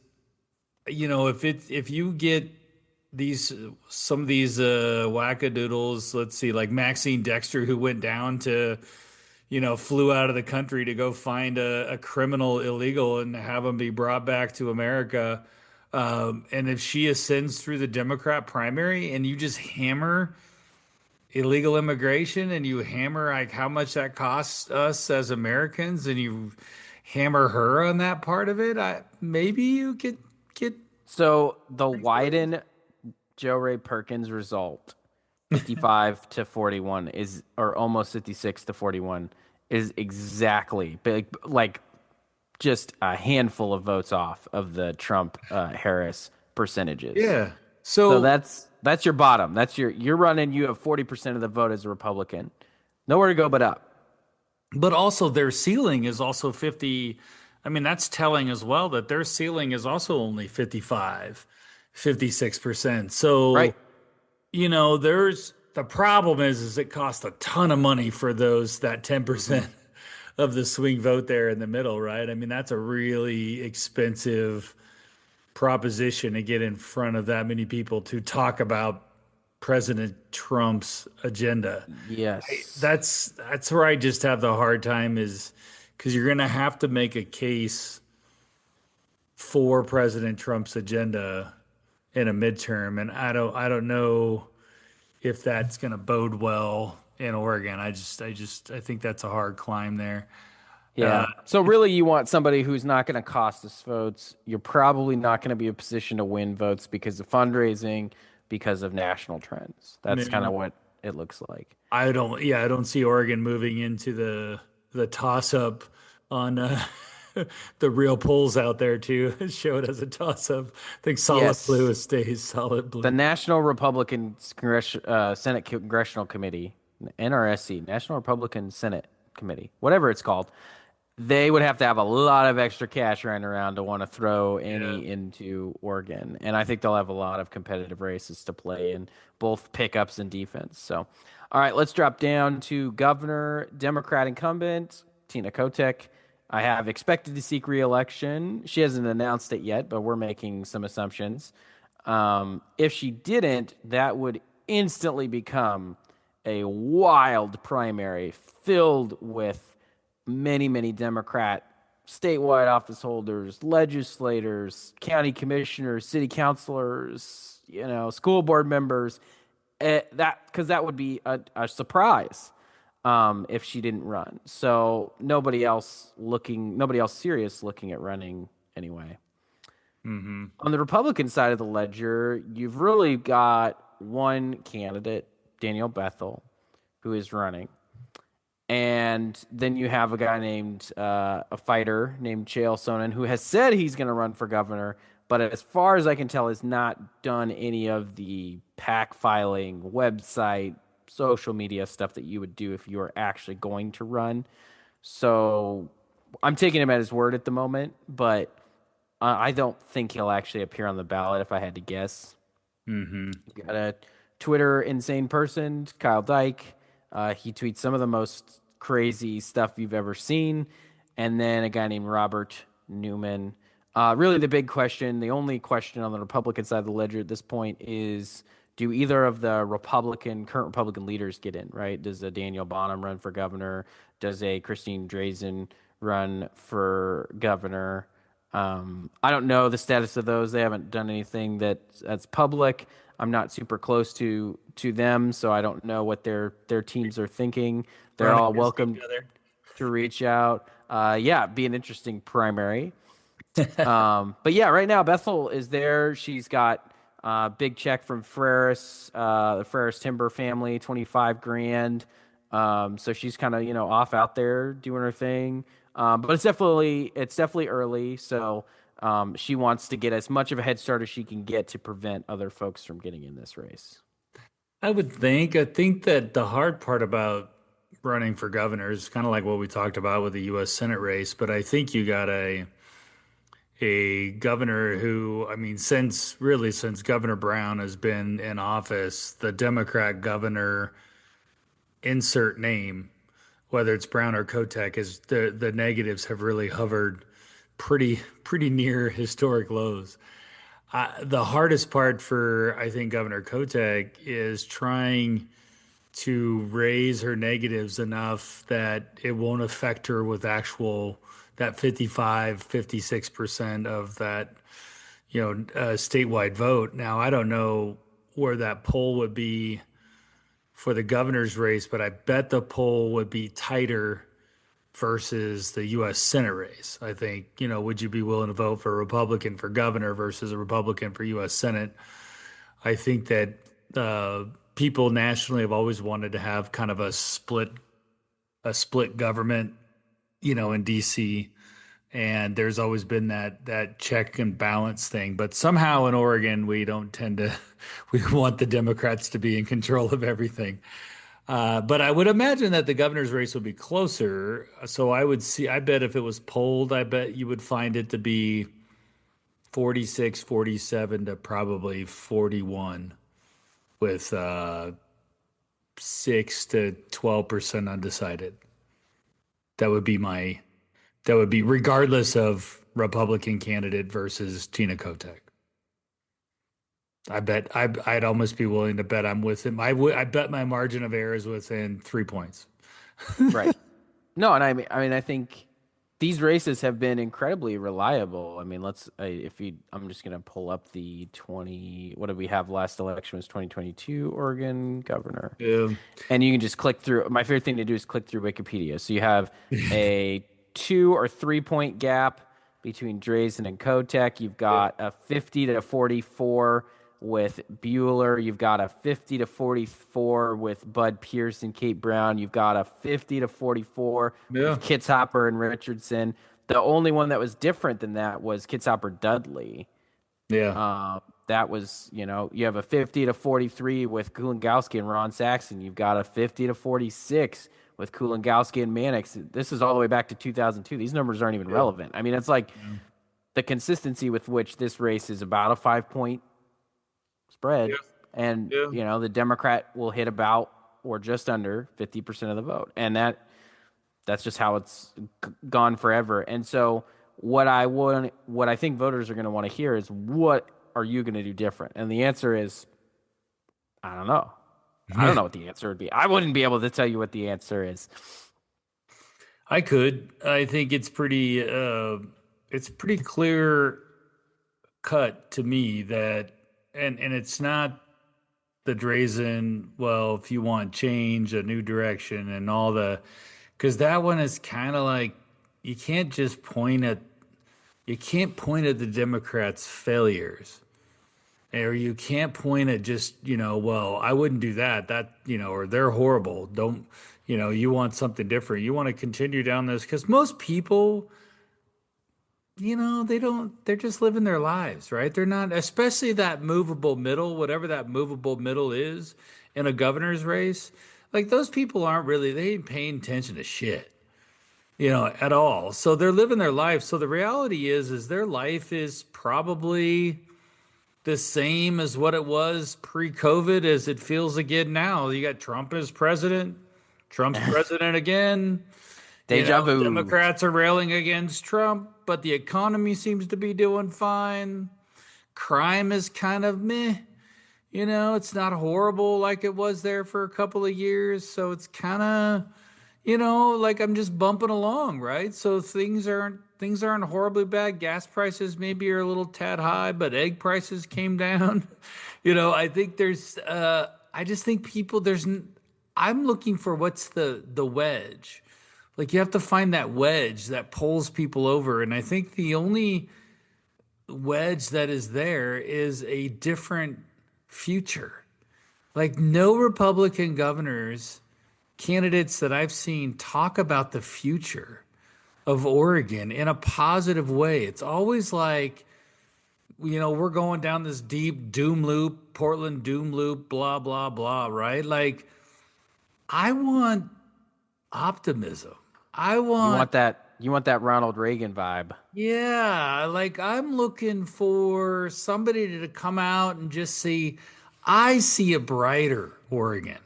if you get these some of these wackadoodles, let's see, like Maxine Dexter, who went down to, flew out of the country to go find a criminal illegal and have him be brought back to America. And if she ascends through the Democrat primary and you just hammer illegal immigration and you hammer like how much that costs us as Americans and you hammer her on that part of it, maybe you could get. So the Wyden Joe Ray Perkins result, 55 to 41 or almost 56 to 41 is exactly like just a handful of votes off of the Trump Harris percentages. Yeah. So So, that's your bottom. You're running. You have 40% of the vote as a Republican. Nowhere to go but up. but also their ceiling is also 50. I mean, that's telling as well that their ceiling is also only 55, 56%. Right. So, there's the problem is it costs a ton of money for that 10% of the swing vote there in the middle, right? I mean, that's a really expensive proposition to get in front of that many people to talk about President Trump's agenda. Yes. That's where I just have the hard time is because you're going to have to make a case for President Trump's agenda in a midterm, and I don't know if that's going to bode well in Oregon. I think that's a hard climb there. Yeah. So really, you want somebody who's not going to cost us votes. You're probably not going to be in a position to win votes because of fundraising, because of national trends. That's kind Yeah. of what it looks like. I don't see Oregon moving into the toss up on the real polls out there to show it as a toss up. I think solid Yes. blue stays solid The blue. National Republican Senate Congressional Committee, NRSC, National Republican Senate Committee, whatever it's called, they would have to have a lot of extra cash running around to want to throw Yeah. any into Oregon. And I think they'll have a lot of competitive races to play in both pickups and defense. So, all right, let's drop down to governor, Democrat incumbent, Tina Kotek. I have expected to seek reelection. She hasn't announced it yet, but we're making some assumptions. If she didn't, that would instantly become a wild primary filled with many, many Democrat statewide office holders, legislators, county commissioners, city councilors, school board members. That would be a surprise if she didn't run. So nobody else serious looking at running anyway. Hmm. On the Republican side of the ledger, you've really got one candidate, Daniel Bethel, who is running. And then you have a guy named, a fighter named Chael Sonnen, who has said he's going to run for governor, but as far as I can tell, has not done any of the pack filing, website, social media stuff that you would do if you were actually going to run. So I'm taking him at his word at the moment, but I don't think he'll actually appear on the ballot if I had to guess. Hmm. Got a Twitter insane person, Kyle Dyke. He tweets some of the most crazy stuff you've ever seen. And then a guy named Robert Newman. Really, the big question, the only question on the Republican side of the ledger at this point is, do either of the current Republican leaders get in, right? Does a Daniel Bonham run for governor? Does a Christine Drazan run for governor? I don't know the status of those. They haven't done anything that's public. I'm not super close to them, so I don't know what their teams are thinking. They're Run all against each welcome other. to reach out. Yeah, be an interesting primary. But yeah, right now Bethel is there. She's got big check from Ferris, the Ferris Timber family, 25 grand. So she's kind of, off out there doing her thing. But it's definitely early. So she wants to get as much of a head start as she can get to prevent other folks from getting in this race. I think that the hard part about running for governor is kind of like what we talked about with the U.S. Senate race, but I think you got a governor who, I mean, since Governor Brown has been in office, the Democrat governor, insert name, whether it's Brown or Kotek, is the negatives have really hovered pretty near historic lows. The hardest part for, I think, Governor Kotek is trying to raise her negatives enough that it won't affect her with actual that 56% of that, statewide vote. Now, I don't know where that poll would be for the governor's race, but I bet the poll would be tighter versus the U.S. Senate race. I think, would you be willing to vote for a Republican for governor versus a Republican for U.S. Senate? I think that people nationally have always wanted to have kind of a split government, in D.C. And there's always been that check and balance thing. But somehow in Oregon, we don't tend to we want the Democrats to be in control of everything. But I would imagine that the governor's race would be closer. So I bet if it was polled, I bet you would find it to be 46, 47 to probably 41 with 6 to 12% undecided. That would be regardless of Republican candidate versus Tina Kotek. I'd almost be willing to bet I'm within. I bet my margin of error is within 3 points. Right. No, and I think these races have been incredibly reliable. I mean, I'm just gonna pull up the 20. What did we have last election was 2022 Oregon governor, Yeah. and you can just click through. My favorite thing to do is click through Wikipedia. So you have a 2 or 3 point gap between Drazen and Kotek. You've got a 50 to 44 with Bueller. You've got a 50-44 with Bud Pierce and Kate Brown. You've got a 50-44 Yeah. with Kitzhopper and Richardson. The only one that was different than that was Kitzhopper Dudley. Yeah. That was, you have a 50-43 with Kulangowski and Ron Saxon. You've got a 50-46 with Kulangowski and Mannix. This is all the way back to 2002. These numbers aren't even relevant. I mean, it's like the consistency with which this race is about a 5-point spread, and Yeah. the Democrat will hit about or just under 50% of the vote, and that's just how it's gone forever. And so what I think voters are going to want to hear is, what are you going to do different? And the answer is, I don't know. I don't know what the answer would be. I wouldn't be able to tell you what the answer is. I could. I think it's pretty clear cut to me that, and it's not the Drazen, well, if you want change, a new direction, and all because that one is kind of like, you can't just you can't point at the Democrats' failures, or you can't point at just, well, I wouldn't do that, or they're horrible. Don't, you want something different. You want to continue down this, because most people, they're just living their lives, right? They're not, especially that movable middle, whatever that movable middle is in a governor's race. Like, those people they ain't paying attention to shit, at all. So they're living their life. So the reality is their life is probably the same as what it was pre-COVID as it feels again now. You got Trump as president, Trump's president again. Deja vu. Democrats are railing against Trump, but the economy seems to be doing fine. Crime is kind of meh. It's not horrible like it was there for a couple of years. So it's kind of, like I'm just bumping along, right? So things aren't horribly bad. Gas prices maybe are a little tad high, but egg prices came down. I think I just think I'm looking for what's the wedge. Like, you have to find that wedge that pulls people over. And I think the only wedge that is there is a different future. Like, no Republican candidates that I've seen talk about the future of Oregon in a positive way. It's always like, we're going down this deep doom loop, Portland doom loop, blah, blah, blah, right? Like, I want optimism. You want that Ronald Reagan vibe. Yeah, like, I'm looking for somebody to come out and just I see a brighter Oregon.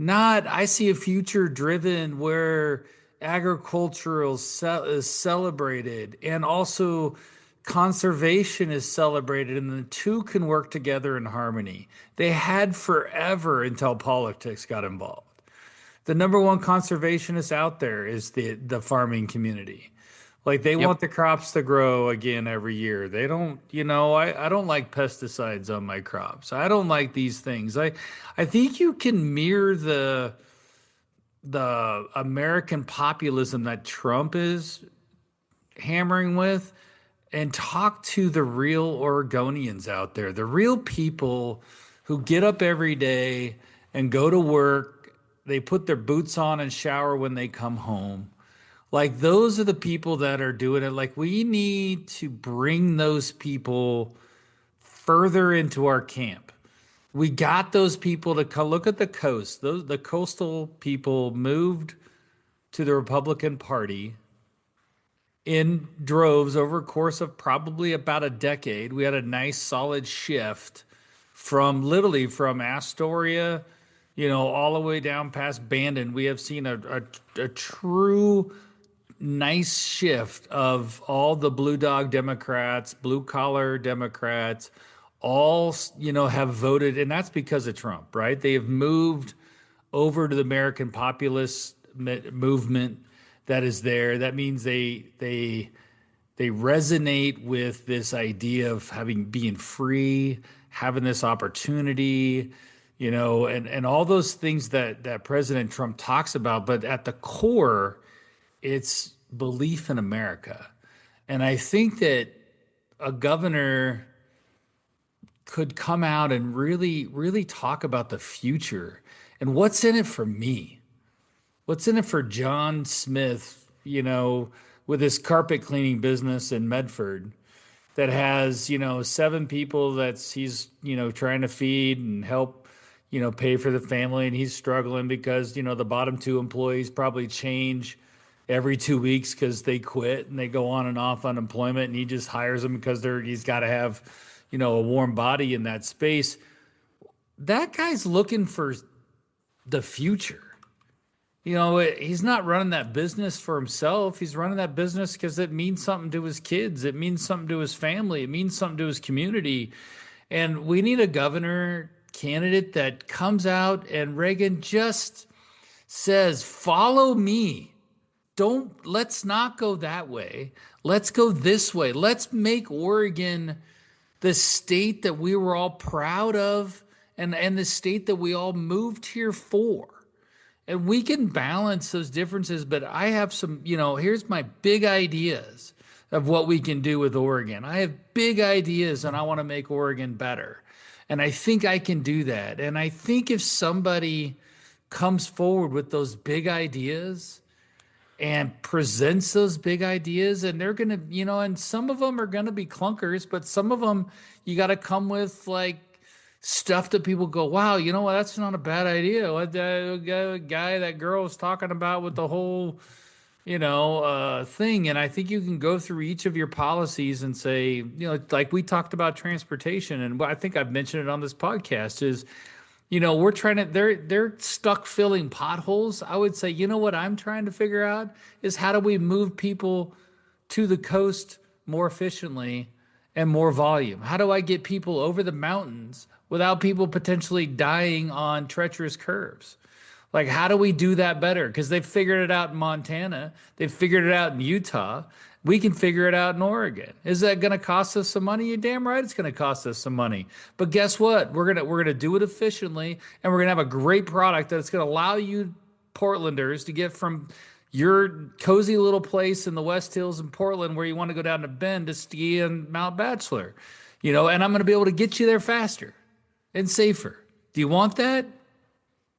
I see a future driven where agricultural is celebrated, and also conservation is celebrated, and the two can work together in harmony. They had forever until politics got involved. The number one conservationist out there is the farming community. Like, they want the crops to grow again every year. They don't, I don't like pesticides on my crops. I don't like these things. I think you can mirror the American populism that Trump is hammering with, and talk to the real Oregonians out there, the real people who get up every day and go to work. They put their boots on and shower when they come home. Like, those are the people that are doing it. Like, we need to bring those people further into our camp. We got those people to come. Look at the coast. The coastal people moved to the Republican Party in droves over a course of probably about a decade. We had a nice solid shift from Astoria, all the way down past Bandon. We have seen a true nice shift of all the blue dog Democrats, blue collar Democrats, all, have voted. And that's because of Trump, right? They have moved over to the American populist movement that is there. That means they resonate with this idea of being free, having this opportunity, and all those things that President Trump talks about. But at the core, it's belief in America. And I think that a governor could come out and really, really talk about the future and what's in it for me. What's in it for John Smith, with his carpet cleaning business in Medford that has, 7 people that's he's, trying to feed and help, pay for the family. And he's struggling because, the bottom 2 employees probably change every 2 weeks because they quit and they go on and off unemployment. And he just hires them because he's got to have, a warm body in that space. That guy's looking for the future. He's not running that business for himself. He's running that business because it means something to his kids. It means something to his family. It means something to his community. And we need a governor candidate that comes out and Reagan just says, follow me. Let's not go that way. Let's go this way. Let's make Oregon the state that we were all proud of and the state that we all moved here for. And we can balance those differences, but I have some, here's my big ideas of what we can do with Oregon. I have big ideas and I want to make Oregon better. And I think I can do that. And I think if somebody comes forward with those big ideas and presents those big ideas, and they're going to, and some of them are going to be clunkers, but some of them you got to come with like stuff that people go, wow, you know what? That's not a bad idea. What the guy, that girl was talking about with the whole, thing. And I think you can go through each of your policies and say, like we talked about transportation, and I think I've mentioned it on this podcast is, we're trying to, they're stuck filling potholes. I would say, what I'm trying to figure out is how do we move people to the coast more efficiently and more volume? How do I get people over the mountains without people potentially dying on treacherous curves? Like, how do we do that better? Because they've figured it out in Montana. They've figured it out in Utah. We can figure it out in Oregon. Is that going to cost us some money? You're damn right it's going to cost us some money. But guess what? We're gonna do it efficiently, and we're gonna have a great product that's going to allow you Portlanders to get from your cozy little place in the West Hills in Portland where you want to go down to Bend to ski in Mount Bachelor. And I'm going to be able to get you there faster and safer. Do you want that?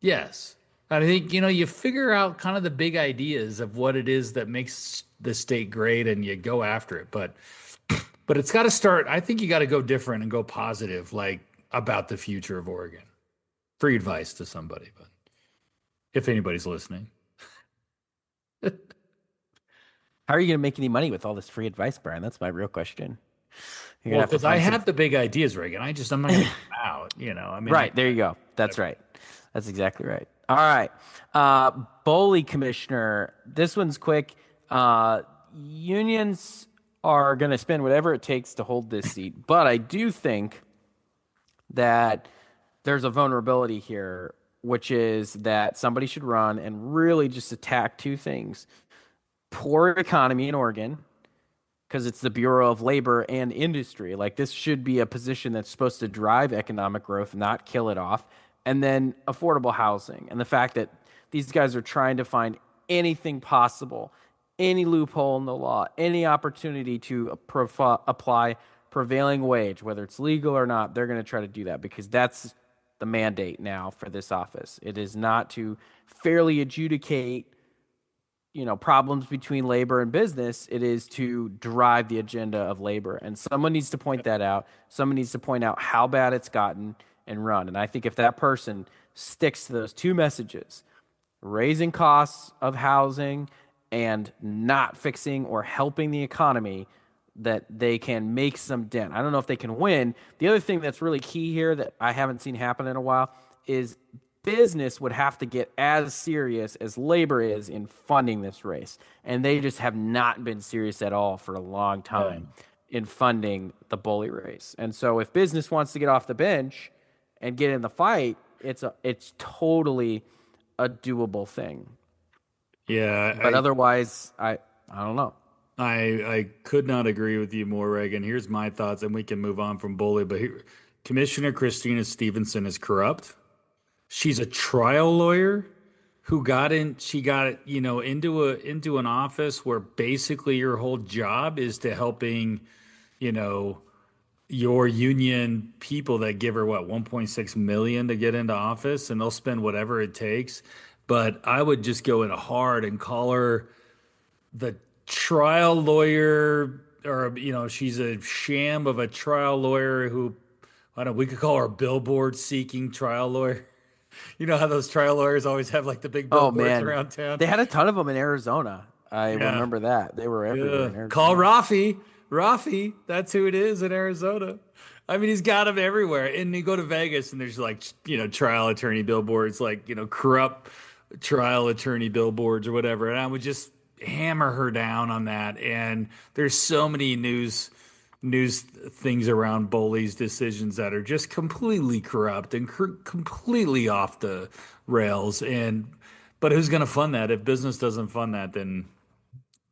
Yes. I think, you figure out kind of the big ideas of what it is that makes the state great and you go after it. But it's got to start. I think you got to go different and go positive, like about the future of Oregon. Free advice to somebody, but if anybody's listening. How are you going to make any money with all this free advice, Brian? That's my real question. Well, because I have the big ideas, Reagan. I'm not going to get them out, I mean, right. There you go. That's right. That's exactly right. All right. Boley commissioner. This one's quick. Unions are going to spend whatever it takes to hold this seat. But I do think that there's a vulnerability here, which is that somebody should run and really just attack 2 things. Poor economy in Oregon, because it's the Bureau of Labor and Industry. Like, this should be a position that's supposed to drive economic growth, not kill it off. And then affordable housing, and the fact that these guys are trying to find anything possible, any loophole in the law, any opportunity to apply prevailing wage, whether it's legal or not. They're going to try to do that because that's the mandate now for this office. It is not to fairly adjudicate problems between labor and business. It is to drive the agenda of labor. And someone needs to point that out. Someone needs to point out how bad it's gotten and run. And I think if that person sticks to those 2 messages, raising costs of housing and not fixing or helping the economy, that they can make some dent. I don't know if they can win. The other thing that's really key here that I haven't seen happen in a while is business would have to get as serious as labor is in funding this race. And they just have not been serious at all for a long time in funding the Boley race. And so if business wants to get off the bench and get in the fight, it's totally a doable thing. Yeah. But otherwise, I don't know. I could not agree with you more, Reagan. Here's my thoughts, and we can move on from Boley. But Commissioner Christina Stevenson is corrupt. She's a trial lawyer who got into an office where basically your whole job is to helping, your union people that give her what 1.6 million to get into office, and they'll spend whatever it takes. But I would just go in hard and call her the trial lawyer, or she's a sham of a trial lawyer who, I don't know, we could call her a billboard seeking trial lawyer. You know how those trial lawyers always have like the big Oh billboards man, around town? they had a ton of them in Arizona. I Yeah. remember that they were everywhere Yeah. in Call Arizona. Rafi. Rafi, that's who it is in Arizona. I mean, he's got them everywhere. And you go to Vegas and there's like, trial attorney billboards, like, corrupt trial attorney billboards or whatever. And I would just hammer her down on that. And there's so many news things around Boley's decisions that are just completely corrupt and completely off the rails. But who's going to fund that? If business doesn't fund that, then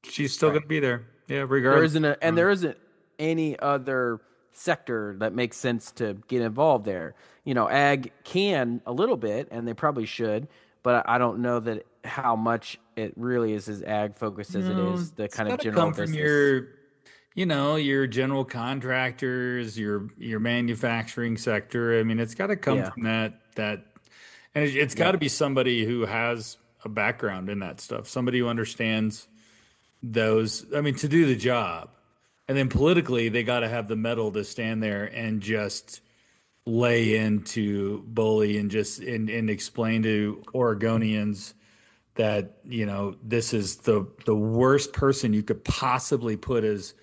she's still Right. going to be there. Yeah, There regardless. isn't there isn't any other sector that makes sense to get involved there. Ag can a little bit, and they probably should, but I don't know that how much it really is as ag focused as it is the It's kind of got to general come from business. your general contractors, your manufacturing sector. I mean, it's got to come Yeah. from and it's got to Yep. be somebody who has a background in that stuff, somebody who understands those. I mean, to do the job, and then politically, they got to have the metal to stand there and just lay into Bully and just and explain to Oregonians that this is the worst person you could possibly put as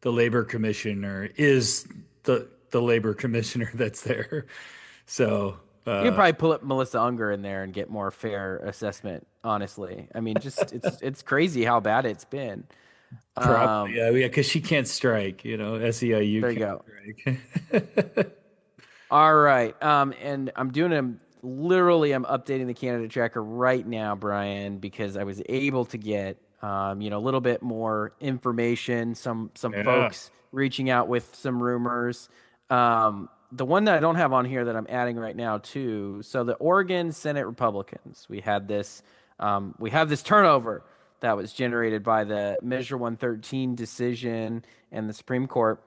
the labor commissioner is the labor commissioner that's there. So You could probably pull up Melissa Unger in there and get more fair assessment, honestly. I mean, just it's crazy how bad it's been. probably Um, yeah, because she can't strike. SEIU there you can't go. strike. All right. And I'm updating the candidate tracker right now, Brian, because I was able to get a little bit more information, some Yeah. folks reaching out with some rumors. The one that I don't have on here that I'm adding right now too. So the Oregon Senate Republicans, we have this turnover that was generated by the Measure 113 decision and the Supreme Court.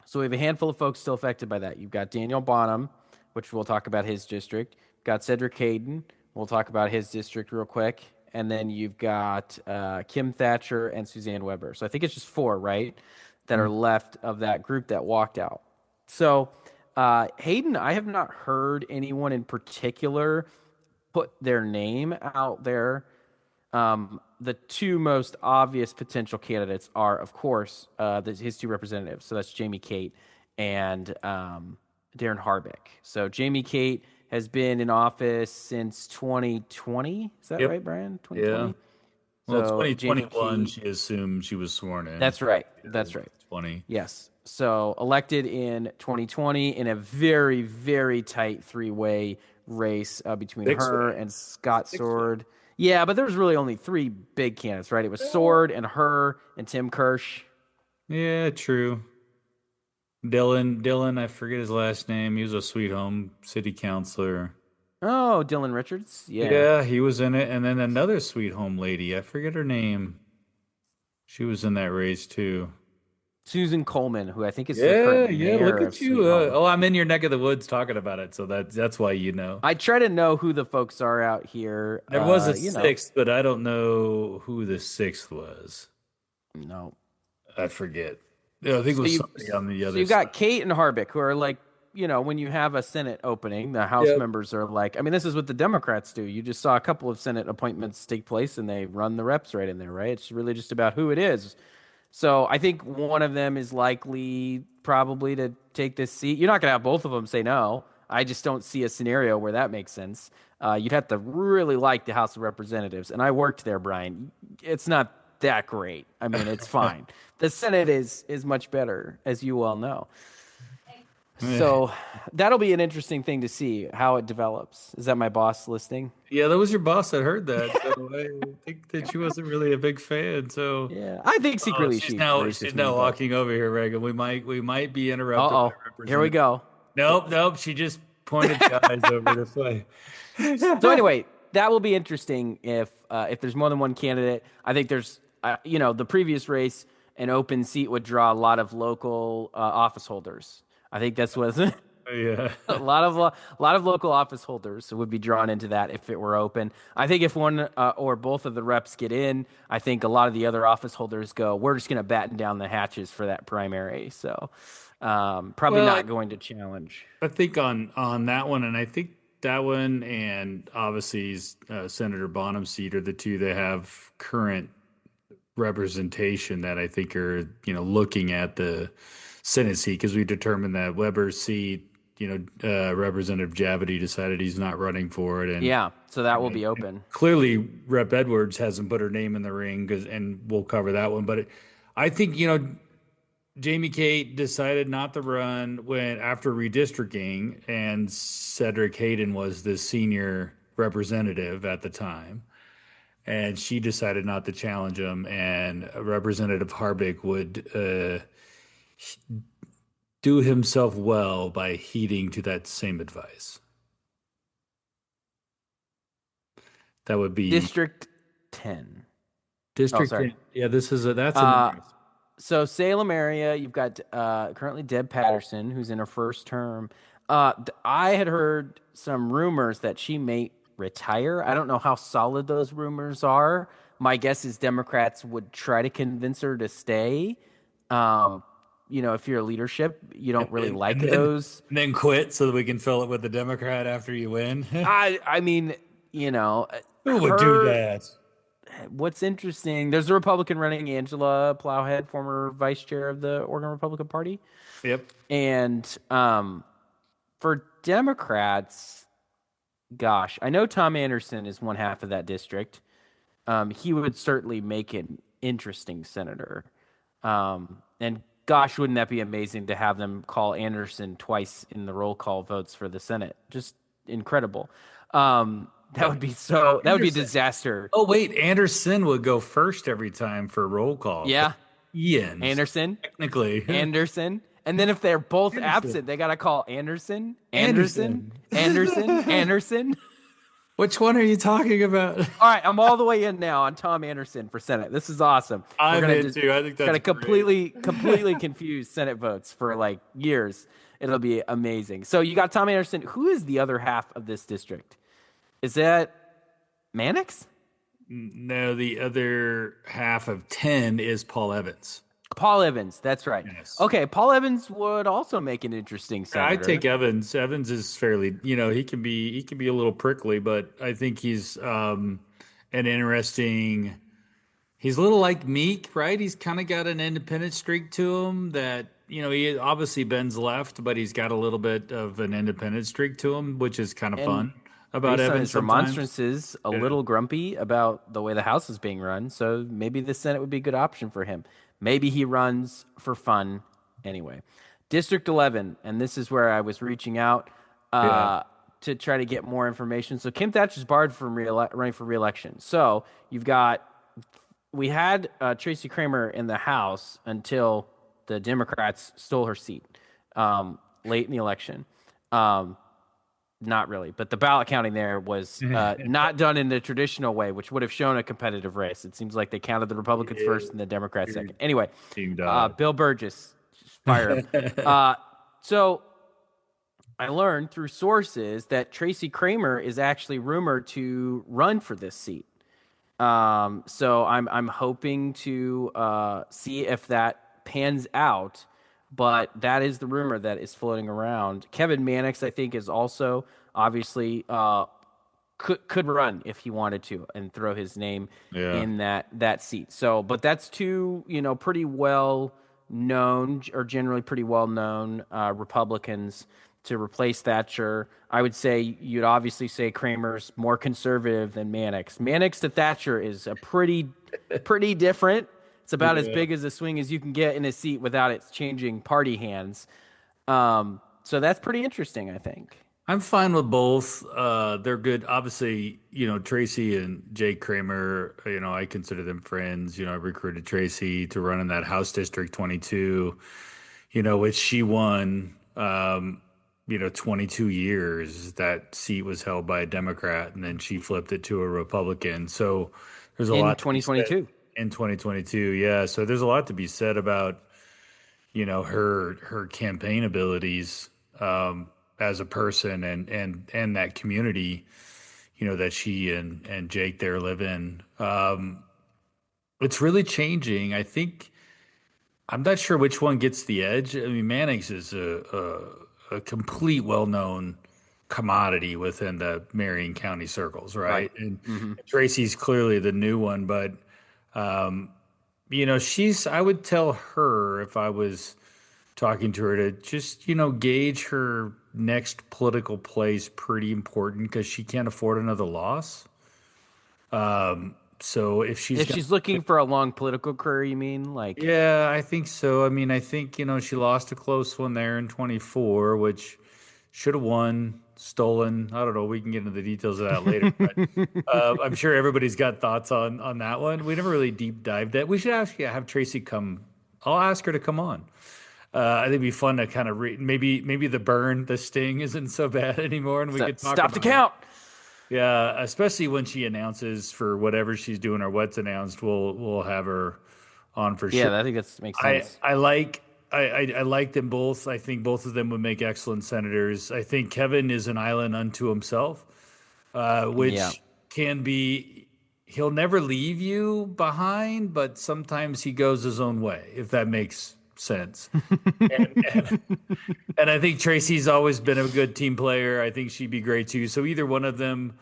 So we have a handful of folks still affected by that. You've got Daniel Bonham, which we'll talk about his district. You've got Cedric Hayden. We'll talk about his district real quick. And then you've got Kim Thatcher and Suzanne Weber. So I think it's just four, right, that are left of that group that walked out. So Hayden, I have not heard anyone in particular put their name out there. The two most obvious potential candidates are, of course, his two representatives. So that's Jamie Kate and Darren Harbeck. So Jamie Kate has been in office since 2020. Is that Yep. right, Brian? Yeah. 2020. Well, So Jamie 2021, Kate. she assumed she was sworn in. That's right. That's right. 20. Yes. So elected in 2020 in a very, very tight three-way race between Six her way. and Scott Six way. Sword. Yeah, but there was really only three big candidates, right? It was Sword and her and Tim Kirsch. Yeah, true. Dylan, I forget his last name. He was a Sweet Home city councilor. Oh, Dylan Richards. Yeah. Yeah, he was in it. And then another Sweet Home lady, I forget her name. She was in that race too. Susan Coleman, who I think is the Yeah, current yeah. Look mayor of at you. Sweet Home. I'm in your neck of the woods talking about it, so that's why you know. I try to know who the folks are out here. There was a You know, sixth, but I don't know who the sixth was. no. I forget. Yeah, I think it So was you somebody on the so other you've side. got Kate and Harbeck, who are like, when you have a Senate opening, the House Yep. members are like, I mean, this is what the Democrats do. You just saw a couple of Senate appointments take place, and they run the reps right in there, right? It's really just about who it is. So I think one of them is likely probably to take this seat. You're not going to have both of them say no. I just don't see a scenario where that makes sense. You'd have to really like the House of Representatives, and I worked there, Brian. It's not that great. I mean, it's fine. The Senate is much better, as you well know. So that'll be an interesting thing to see how it develops. Is that my boss listening? Yeah, that was your boss that heard that. So I think that she wasn't really a big fan. So Yeah, I think secretly she's she now agrees she's with me. now But walking over here, Reagan. We might be interrupted by uh-oh, here we representative. go. Nope. She just pointed the eyes over this way. So anyway, that will be interesting if there's more than one candidate. I think there's the previous race. an open seat would draw a lot of local office holders. I think that's what Yeah. a lot of local office holders would be drawn into that if it were open. I think if one or both of the reps get in, I think a lot of the other office holders go, we're just going to batten down the hatches for that primary. So probably Well, not going to challenge. I think on that one, and I think that one, and obviously Senator Bonham's seat are the two that have current representation that I think are looking at the Senate seat because we determined that Weber's seat, Representative Javity decided he's not running for it, and Yeah, so that will be open. clearly Rep. Edwards hasn't put her name in the ring and we'll cover that one. But I think Jamie Kate decided not to run when after redistricting, and Cedric Hayden was the senior representative at the time, and she decided not to challenge him. And Representative Harbick would do himself well by heeding to that same advice. That would be District 10. District. sorry. 10. Yeah, that's Uh, a So Salem area, you've got currently Deb Patterson, who's in her first term. I had heard some rumors that she may retire. I don't know how solid those rumors are. My guess is Democrats would try to convince her to stay. If you're leadership, you don't really like those. and then quit so that we can fill it with the Democrat after you win. I mean, Who would do her- that? What's interesting, there's a Republican running, Angela Plowhead, former vice chair of the Oregon Republican Party. Yep. And for Democrats, gosh, I know Tom Anderson is one half of that district. He would certainly make an interesting senator. And gosh, wouldn't that be amazing to have them call Anderson twice in the roll call votes for the Senate? Just incredible. That would be a disaster. Oh, wait. Anderson would go first every time for roll call. Yeah. Ian. Anderson. Technically. Anderson. And then if they're both absent, they got to call Anderson. Anderson. Which one are you talking about? All right, I'm all the way in now on Tom Anderson for Senate. This is awesome. I'm in too. I think that's gonna great. completely confuse Senate votes for like years. It'll be amazing. So you got Tom Anderson. Who is the other half of this district? Is that Mannix? No, the other half of 10 is Paul Evans. Paul Evans, that's right. Yes. Okay, Paul Evans would also make an interesting senator. I take Evans. Evans is fairly, he can be a little prickly, but I think he's an interesting. He's a little like Meek, right? He's kind of got an independent streak to him that he obviously bends left, but he's got a little bit of an independent streak to him, which is kind of fun about Based on Evans. his remonstrances, a little grumpy about the way the House is being run, so maybe the Senate would be a good option for him. Maybe he runs for fun anyway. District 11, and this is where I was reaching out to try to get more information. So Kim Thatcher's barred from running for re-election. So we had Tracy Kramer in the House until the Democrats stole her seat late in the election. Not really, but the ballot counting there was not done in the traditional way, which would have shown a competitive race. It seems like they counted the Republicans first and the Democrats second. Anyway, Bill Burgess, fire him. So I learned through sources that Tracy Kramer is actually rumored to run for this seat. So I'm hoping to see if that pans out. But that is the rumor that is floating around. Kevin Mannix, I think, is also obviously could run if he wanted to and throw his name in that seat. So, but that's two pretty well known or generally pretty well known Republicans to replace Thatcher. I would say you'd obviously say Kramer's more conservative than Mannix. Mannix to Thatcher is a pretty different. It's about as big as a swing as you can get in a seat without it changing party hands. So that's pretty interesting, I think. I'm fine with both. They're good. Obviously, Tracy and Jake Kramer, I consider them friends. I recruited Tracy to run in that House District 22, which she won, 22 years. That seat was held by a Democrat, and then she flipped it to a Republican. So there's a lot. 2022. in 2022. Yeah, so there's a lot to be said about her campaign abilities as a person and that community that she and Jake there live in. It's really changing. I think I'm not sure which one gets the edge. I mean, Mannix is a complete well-known commodity within the Marion County circles, Right. right? And Hmm. Tracy's clearly the new one, but um, I would tell her if I was talking to her to just, gauge her next political place pretty important because she can't afford another loss. So if she's If got she's looking for a long political career, you mean? Like, Yeah, I think so. I mean, I think, she lost a close one there in 24, which should have won, stolen. I don't know. We can get into the details of that later, but I'm sure everybody's got thoughts on that one. We never really deep dived that. We should actually have Tracy come. I'll ask her to come on. I think it'd be fun to kind of maybe the sting isn't so bad anymore, and we could talk stop the about it. count. Yeah, especially when she announces for whatever she's doing or what's announced, we'll have her on for sure. Yeah, I think that makes I sense. I like I like them both. I think both of them would make excellent senators. I think Kevin is an island unto himself, Yeah. which can be he'll never leave you behind, but sometimes he goes his own way, if that makes sense. And I think Tracy's always been a good team player. I think she'd be great too. So either one of them,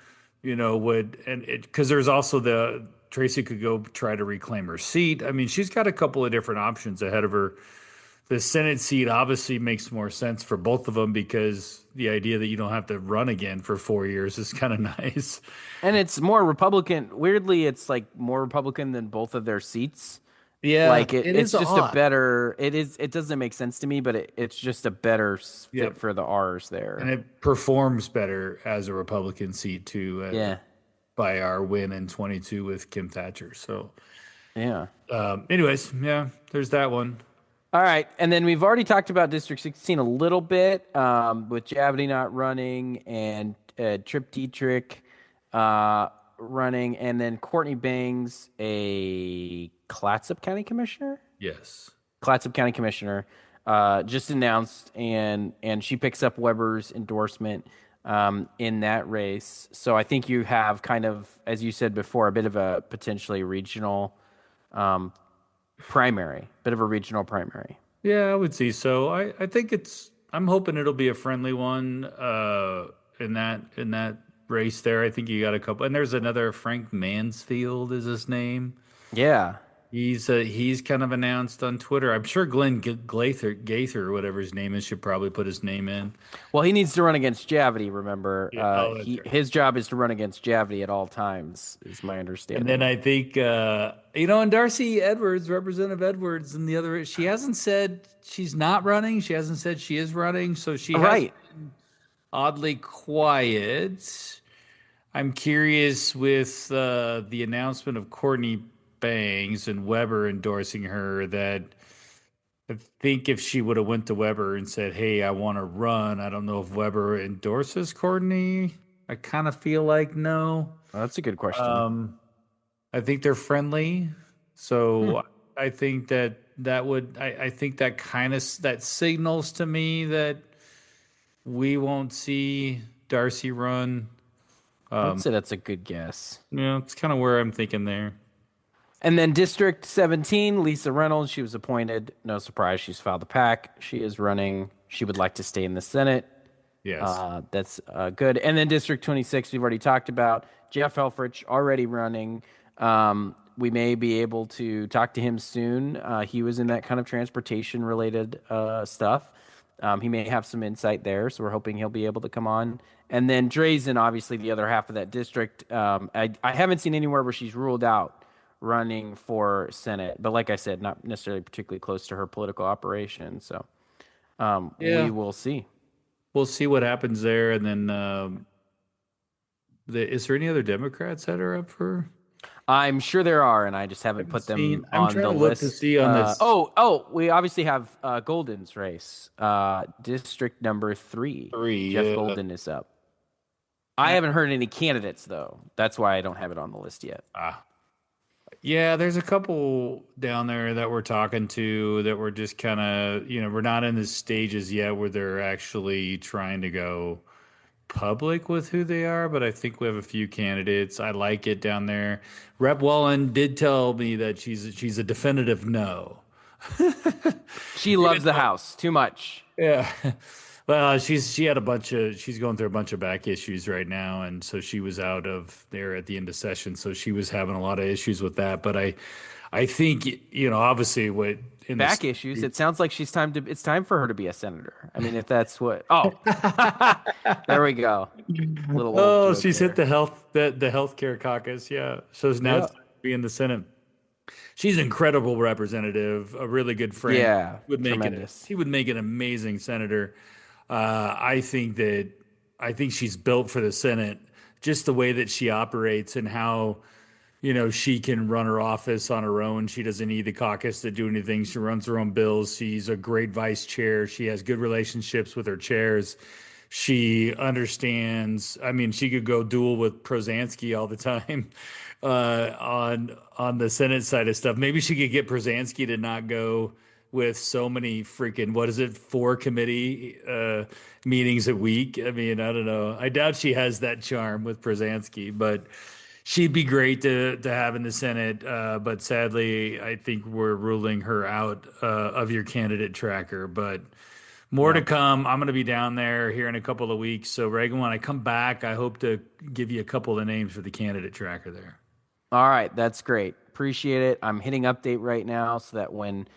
would and it because there's also the Tracy could go try to reclaim her seat. I mean, she's got a couple of different options ahead of her. The Senate seat obviously makes more sense for both of them because the idea that you don't have to run again for 4 years is kind of nice. And it's more Republican. Weirdly, it's like more Republican than both of their seats. Yeah, Like it it's is just a odd. better. It doesn't make sense to me, but it's just a better Yeah, fit for the R's and there. it performs better as a Republican seat too Yeah. by our win in 22 with Kim Thatcher. So, Yeah. anyways, yeah, there's that one. All right, and then we've already talked about District 16 a little bit, with Javity not running and Trip Dietrich running, and then Courtney Bangs, a Clatsop County Commissioner. Yes. Clatsop County Commissioner, just announced, and she picks up Weber's endorsement in that race. So I think you have kind of, as you said before, a bit of a potentially regional um, primary, bit of a regional primary. Yeah, I would see so. I think I'm hoping it'll be a friendly one in that race there. I think you got a couple and there's another Frank Mansfield is his name. Yeah. He's kind of announced on Twitter. I'm sure Glenn Gaither or whatever his name is should probably put his name in. Well, he needs to run against Javity. Remember, Yeah, oh, that's right. his job is to run against Javity at all times. Is my And then understanding. I think and Darcy Edwards, Representative Edwards, and the other she hasn't said she's not running. She hasn't said she is running, so she has Right. oddly quiet. I'm curious with the announcement of Courtney Bangs and Weber endorsing her that I think if she would have went to Weber and said, "Hey, I want to run," I don't know if Weber endorses Courtney. I kind of feel like no. Well, that's a good question. Um, I think they're friendly, Hmm. so I think that would I think that kind of that signals to me that we won't see Darcy run. I would say that's a good guess. It's kind of where I'm thinking there. And then District 17, Lisa Reynolds, she was appointed. No surprise, she's filed a pack. She is running. She would like to stay in the Senate. Yes. That's good. And then District 26, we've already talked about. Jeff Helfrich already running. We may be able to talk to him soon. He was in that kind of transportation related stuff. He may have some insight there, so we're hoping he'll be able to come on. And then Drazen, obviously the other half of that district. I haven't seen anywhere where she's ruled out running for Senate, but like I said, not necessarily particularly close to her political operation. So we Yeah. will see. We'll see what happens there. And then, is there any other Democrats that are up for? I'm sure there are, and I just haven't put them I'm on trying the to look to list. see on this. We obviously have Golden's race, district number 3. Three. Jeff Golden is up. I haven't heard any candidates though. That's why I don't have it on the list yet. Ah, Yeah, there's a couple down there that we're talking to that we're just kind of, we're not in the stages yet where they're actually trying to go public with who they are, but I think we have a few candidates. I like it down there. Rep Wallen did tell me that she's a definitive no. She Even loves the though, house too much. yeah. Well, she's going through a bunch of back issues right now, and so she was out of there at the end of session, so she was having a lot of issues with that. But I think obviously what in Back this. issues. It sounds like it's time for her to be a senator. I mean, if that's what. Oh, there we go. Little old Oh, joke she's there. hit the healthcare caucus. Yeah, so now Yeah. it's time to be in the Senate. She's an incredible representative, a really good friend. Yeah, Would make tremendous. she would make an amazing senator. I think that I think she's built for the Senate. Just the way that she operates and how she can run her office on her own. She doesn't need the caucus to do anything. She runs her own bills. She's a great vice chair. She has good relationships with her chairs. She understands. I mean, she could go duel with Prozansky all the time on the Senate side of stuff. Maybe she could get Prozansky to not go with so many freaking, what is it, 4 committee meetings a week. I mean, I don't know. I doubt she has that charm with Prozansky, but she'd be great to have in the Senate. But sadly, I think we're ruling her out of your candidate tracker. But more to Yep. come. I'm going to be down there here in a couple of weeks. So, Reagan, when I come back, I hope to give you a couple of names for the candidate tracker there. All right, that's great. Appreciate it. I'm hitting update right now so that when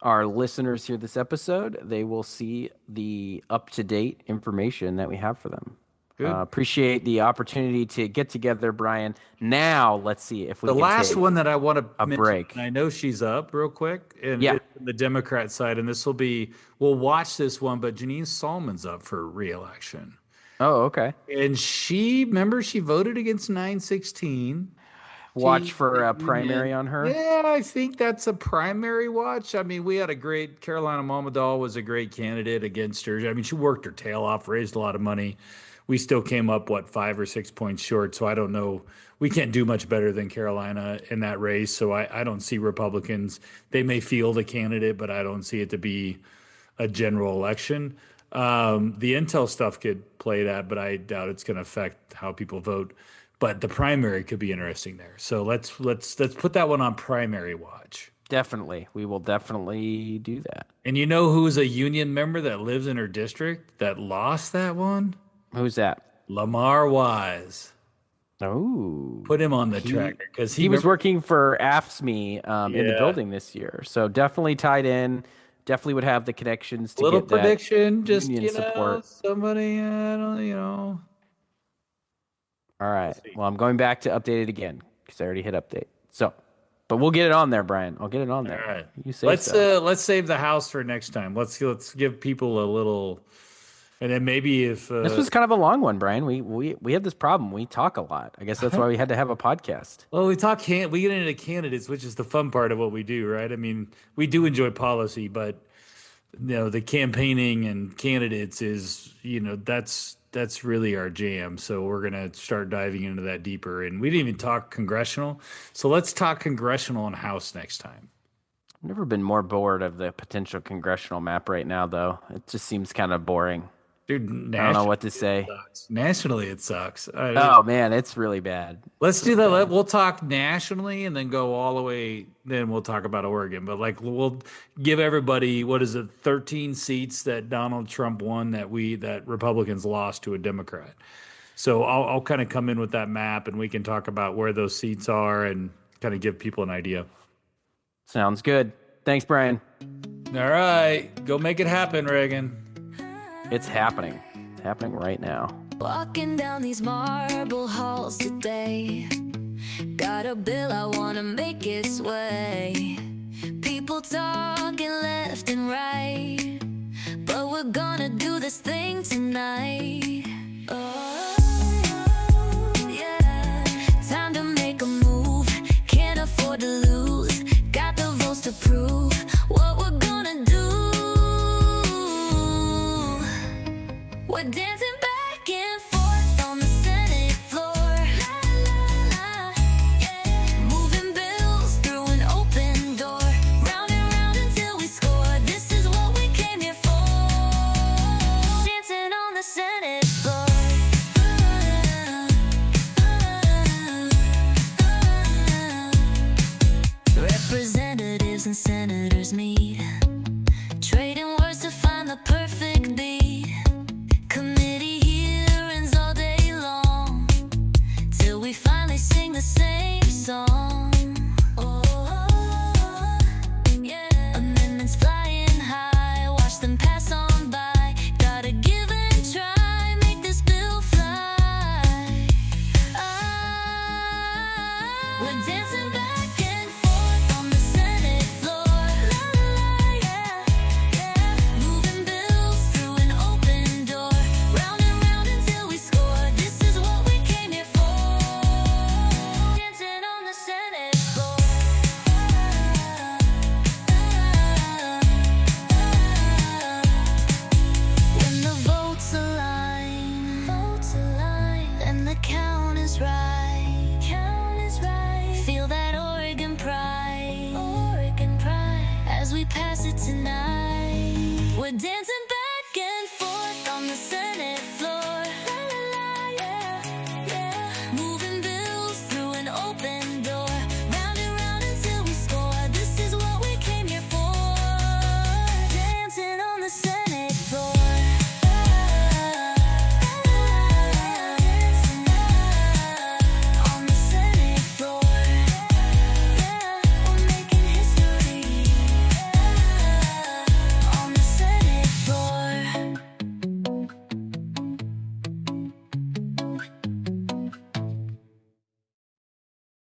our listeners hear this episode, they will see the up-to-date information that we have for them. Good. Appreciate the opportunity to get together, Brian. Now, let's see if we The can last take one that I want to a mention, break. and I know she's up real quick, and Yeah. it's on the Democrat side, and we'll watch this one, but Janine Sallman's up for re-election. Oh, okay. And remember, she voted against 916. Watch for a primary on her. Yeah, I think that's a primary watch. I mean, we had Carolina Mamadal was a great candidate against her. I mean, she worked her tail off, raised a lot of money. We still came up, 5 or 6 points short. So I don't know. We can't do much better than Carolina in that race. So I don't see Republicans. They may field a candidate, but I don't see it to be a general election. The intel stuff could play that, but I doubt it's going to affect how people vote. But the primary could be interesting there. So let's put that one on primary watch. Definitely. We will definitely do that. And you know who's a union member that lives in her district that lost that one? Who's that? Lamar Wise. Oh. Put him on the tracker because He was working for AFSCME in the Yeah. building this year. So definitely tied in. Definitely would have the connections to Little get that prediction, just union support. somebody. I don't. All right. Well, I'm going back to update it again because I already hit update. So, but we'll get it on there, Brian. I'll get it on there. All right. You say so. Let's save the house for next time. Let's give people a little, and then maybe if This was kind of a long one, Brian. We have this problem. We talk a lot. I guess that's why we had to have a podcast. well, we get into candidates, which is the fun part of what we do, right? I mean, we do enjoy policy, but the campaigning and candidates is, that's really our jam. So we're going to start diving into that deeper. And we didn't even talk congressional. So let's talk congressional and House next time. I've never been more bored of the potential congressional map right now, though. It just seems kind of boring. Dude, I don't know what to say. Nationally, it sucks. Oh, man, it's really bad. Let's do that. We'll talk nationally and then go all the way. Then we'll talk about Oregon. But we'll give everybody, 13 seats that Donald Trump won that Republicans lost to a Democrat. So I'll kind of come in with that map and we can talk about where those seats are and kind of give people an idea. Sounds good. Thanks, Brian. All right. Go make it happen, Reagan. It's happening. It's happening right now. Walking down these marble halls today. Got a bill, I wanna make it sway. People talking left and right, but we're gonna do this thing tonight. Oh, yeah. Time to make a move. Can't afford to lose. Got the votes to prove what we're gonna do. We're dancing back and forth on the Senate floor. La, la, la, yeah. Moving bills senators meet, trading words to find the perfect beat. Committee hearings all day long, till we finally sing the same song.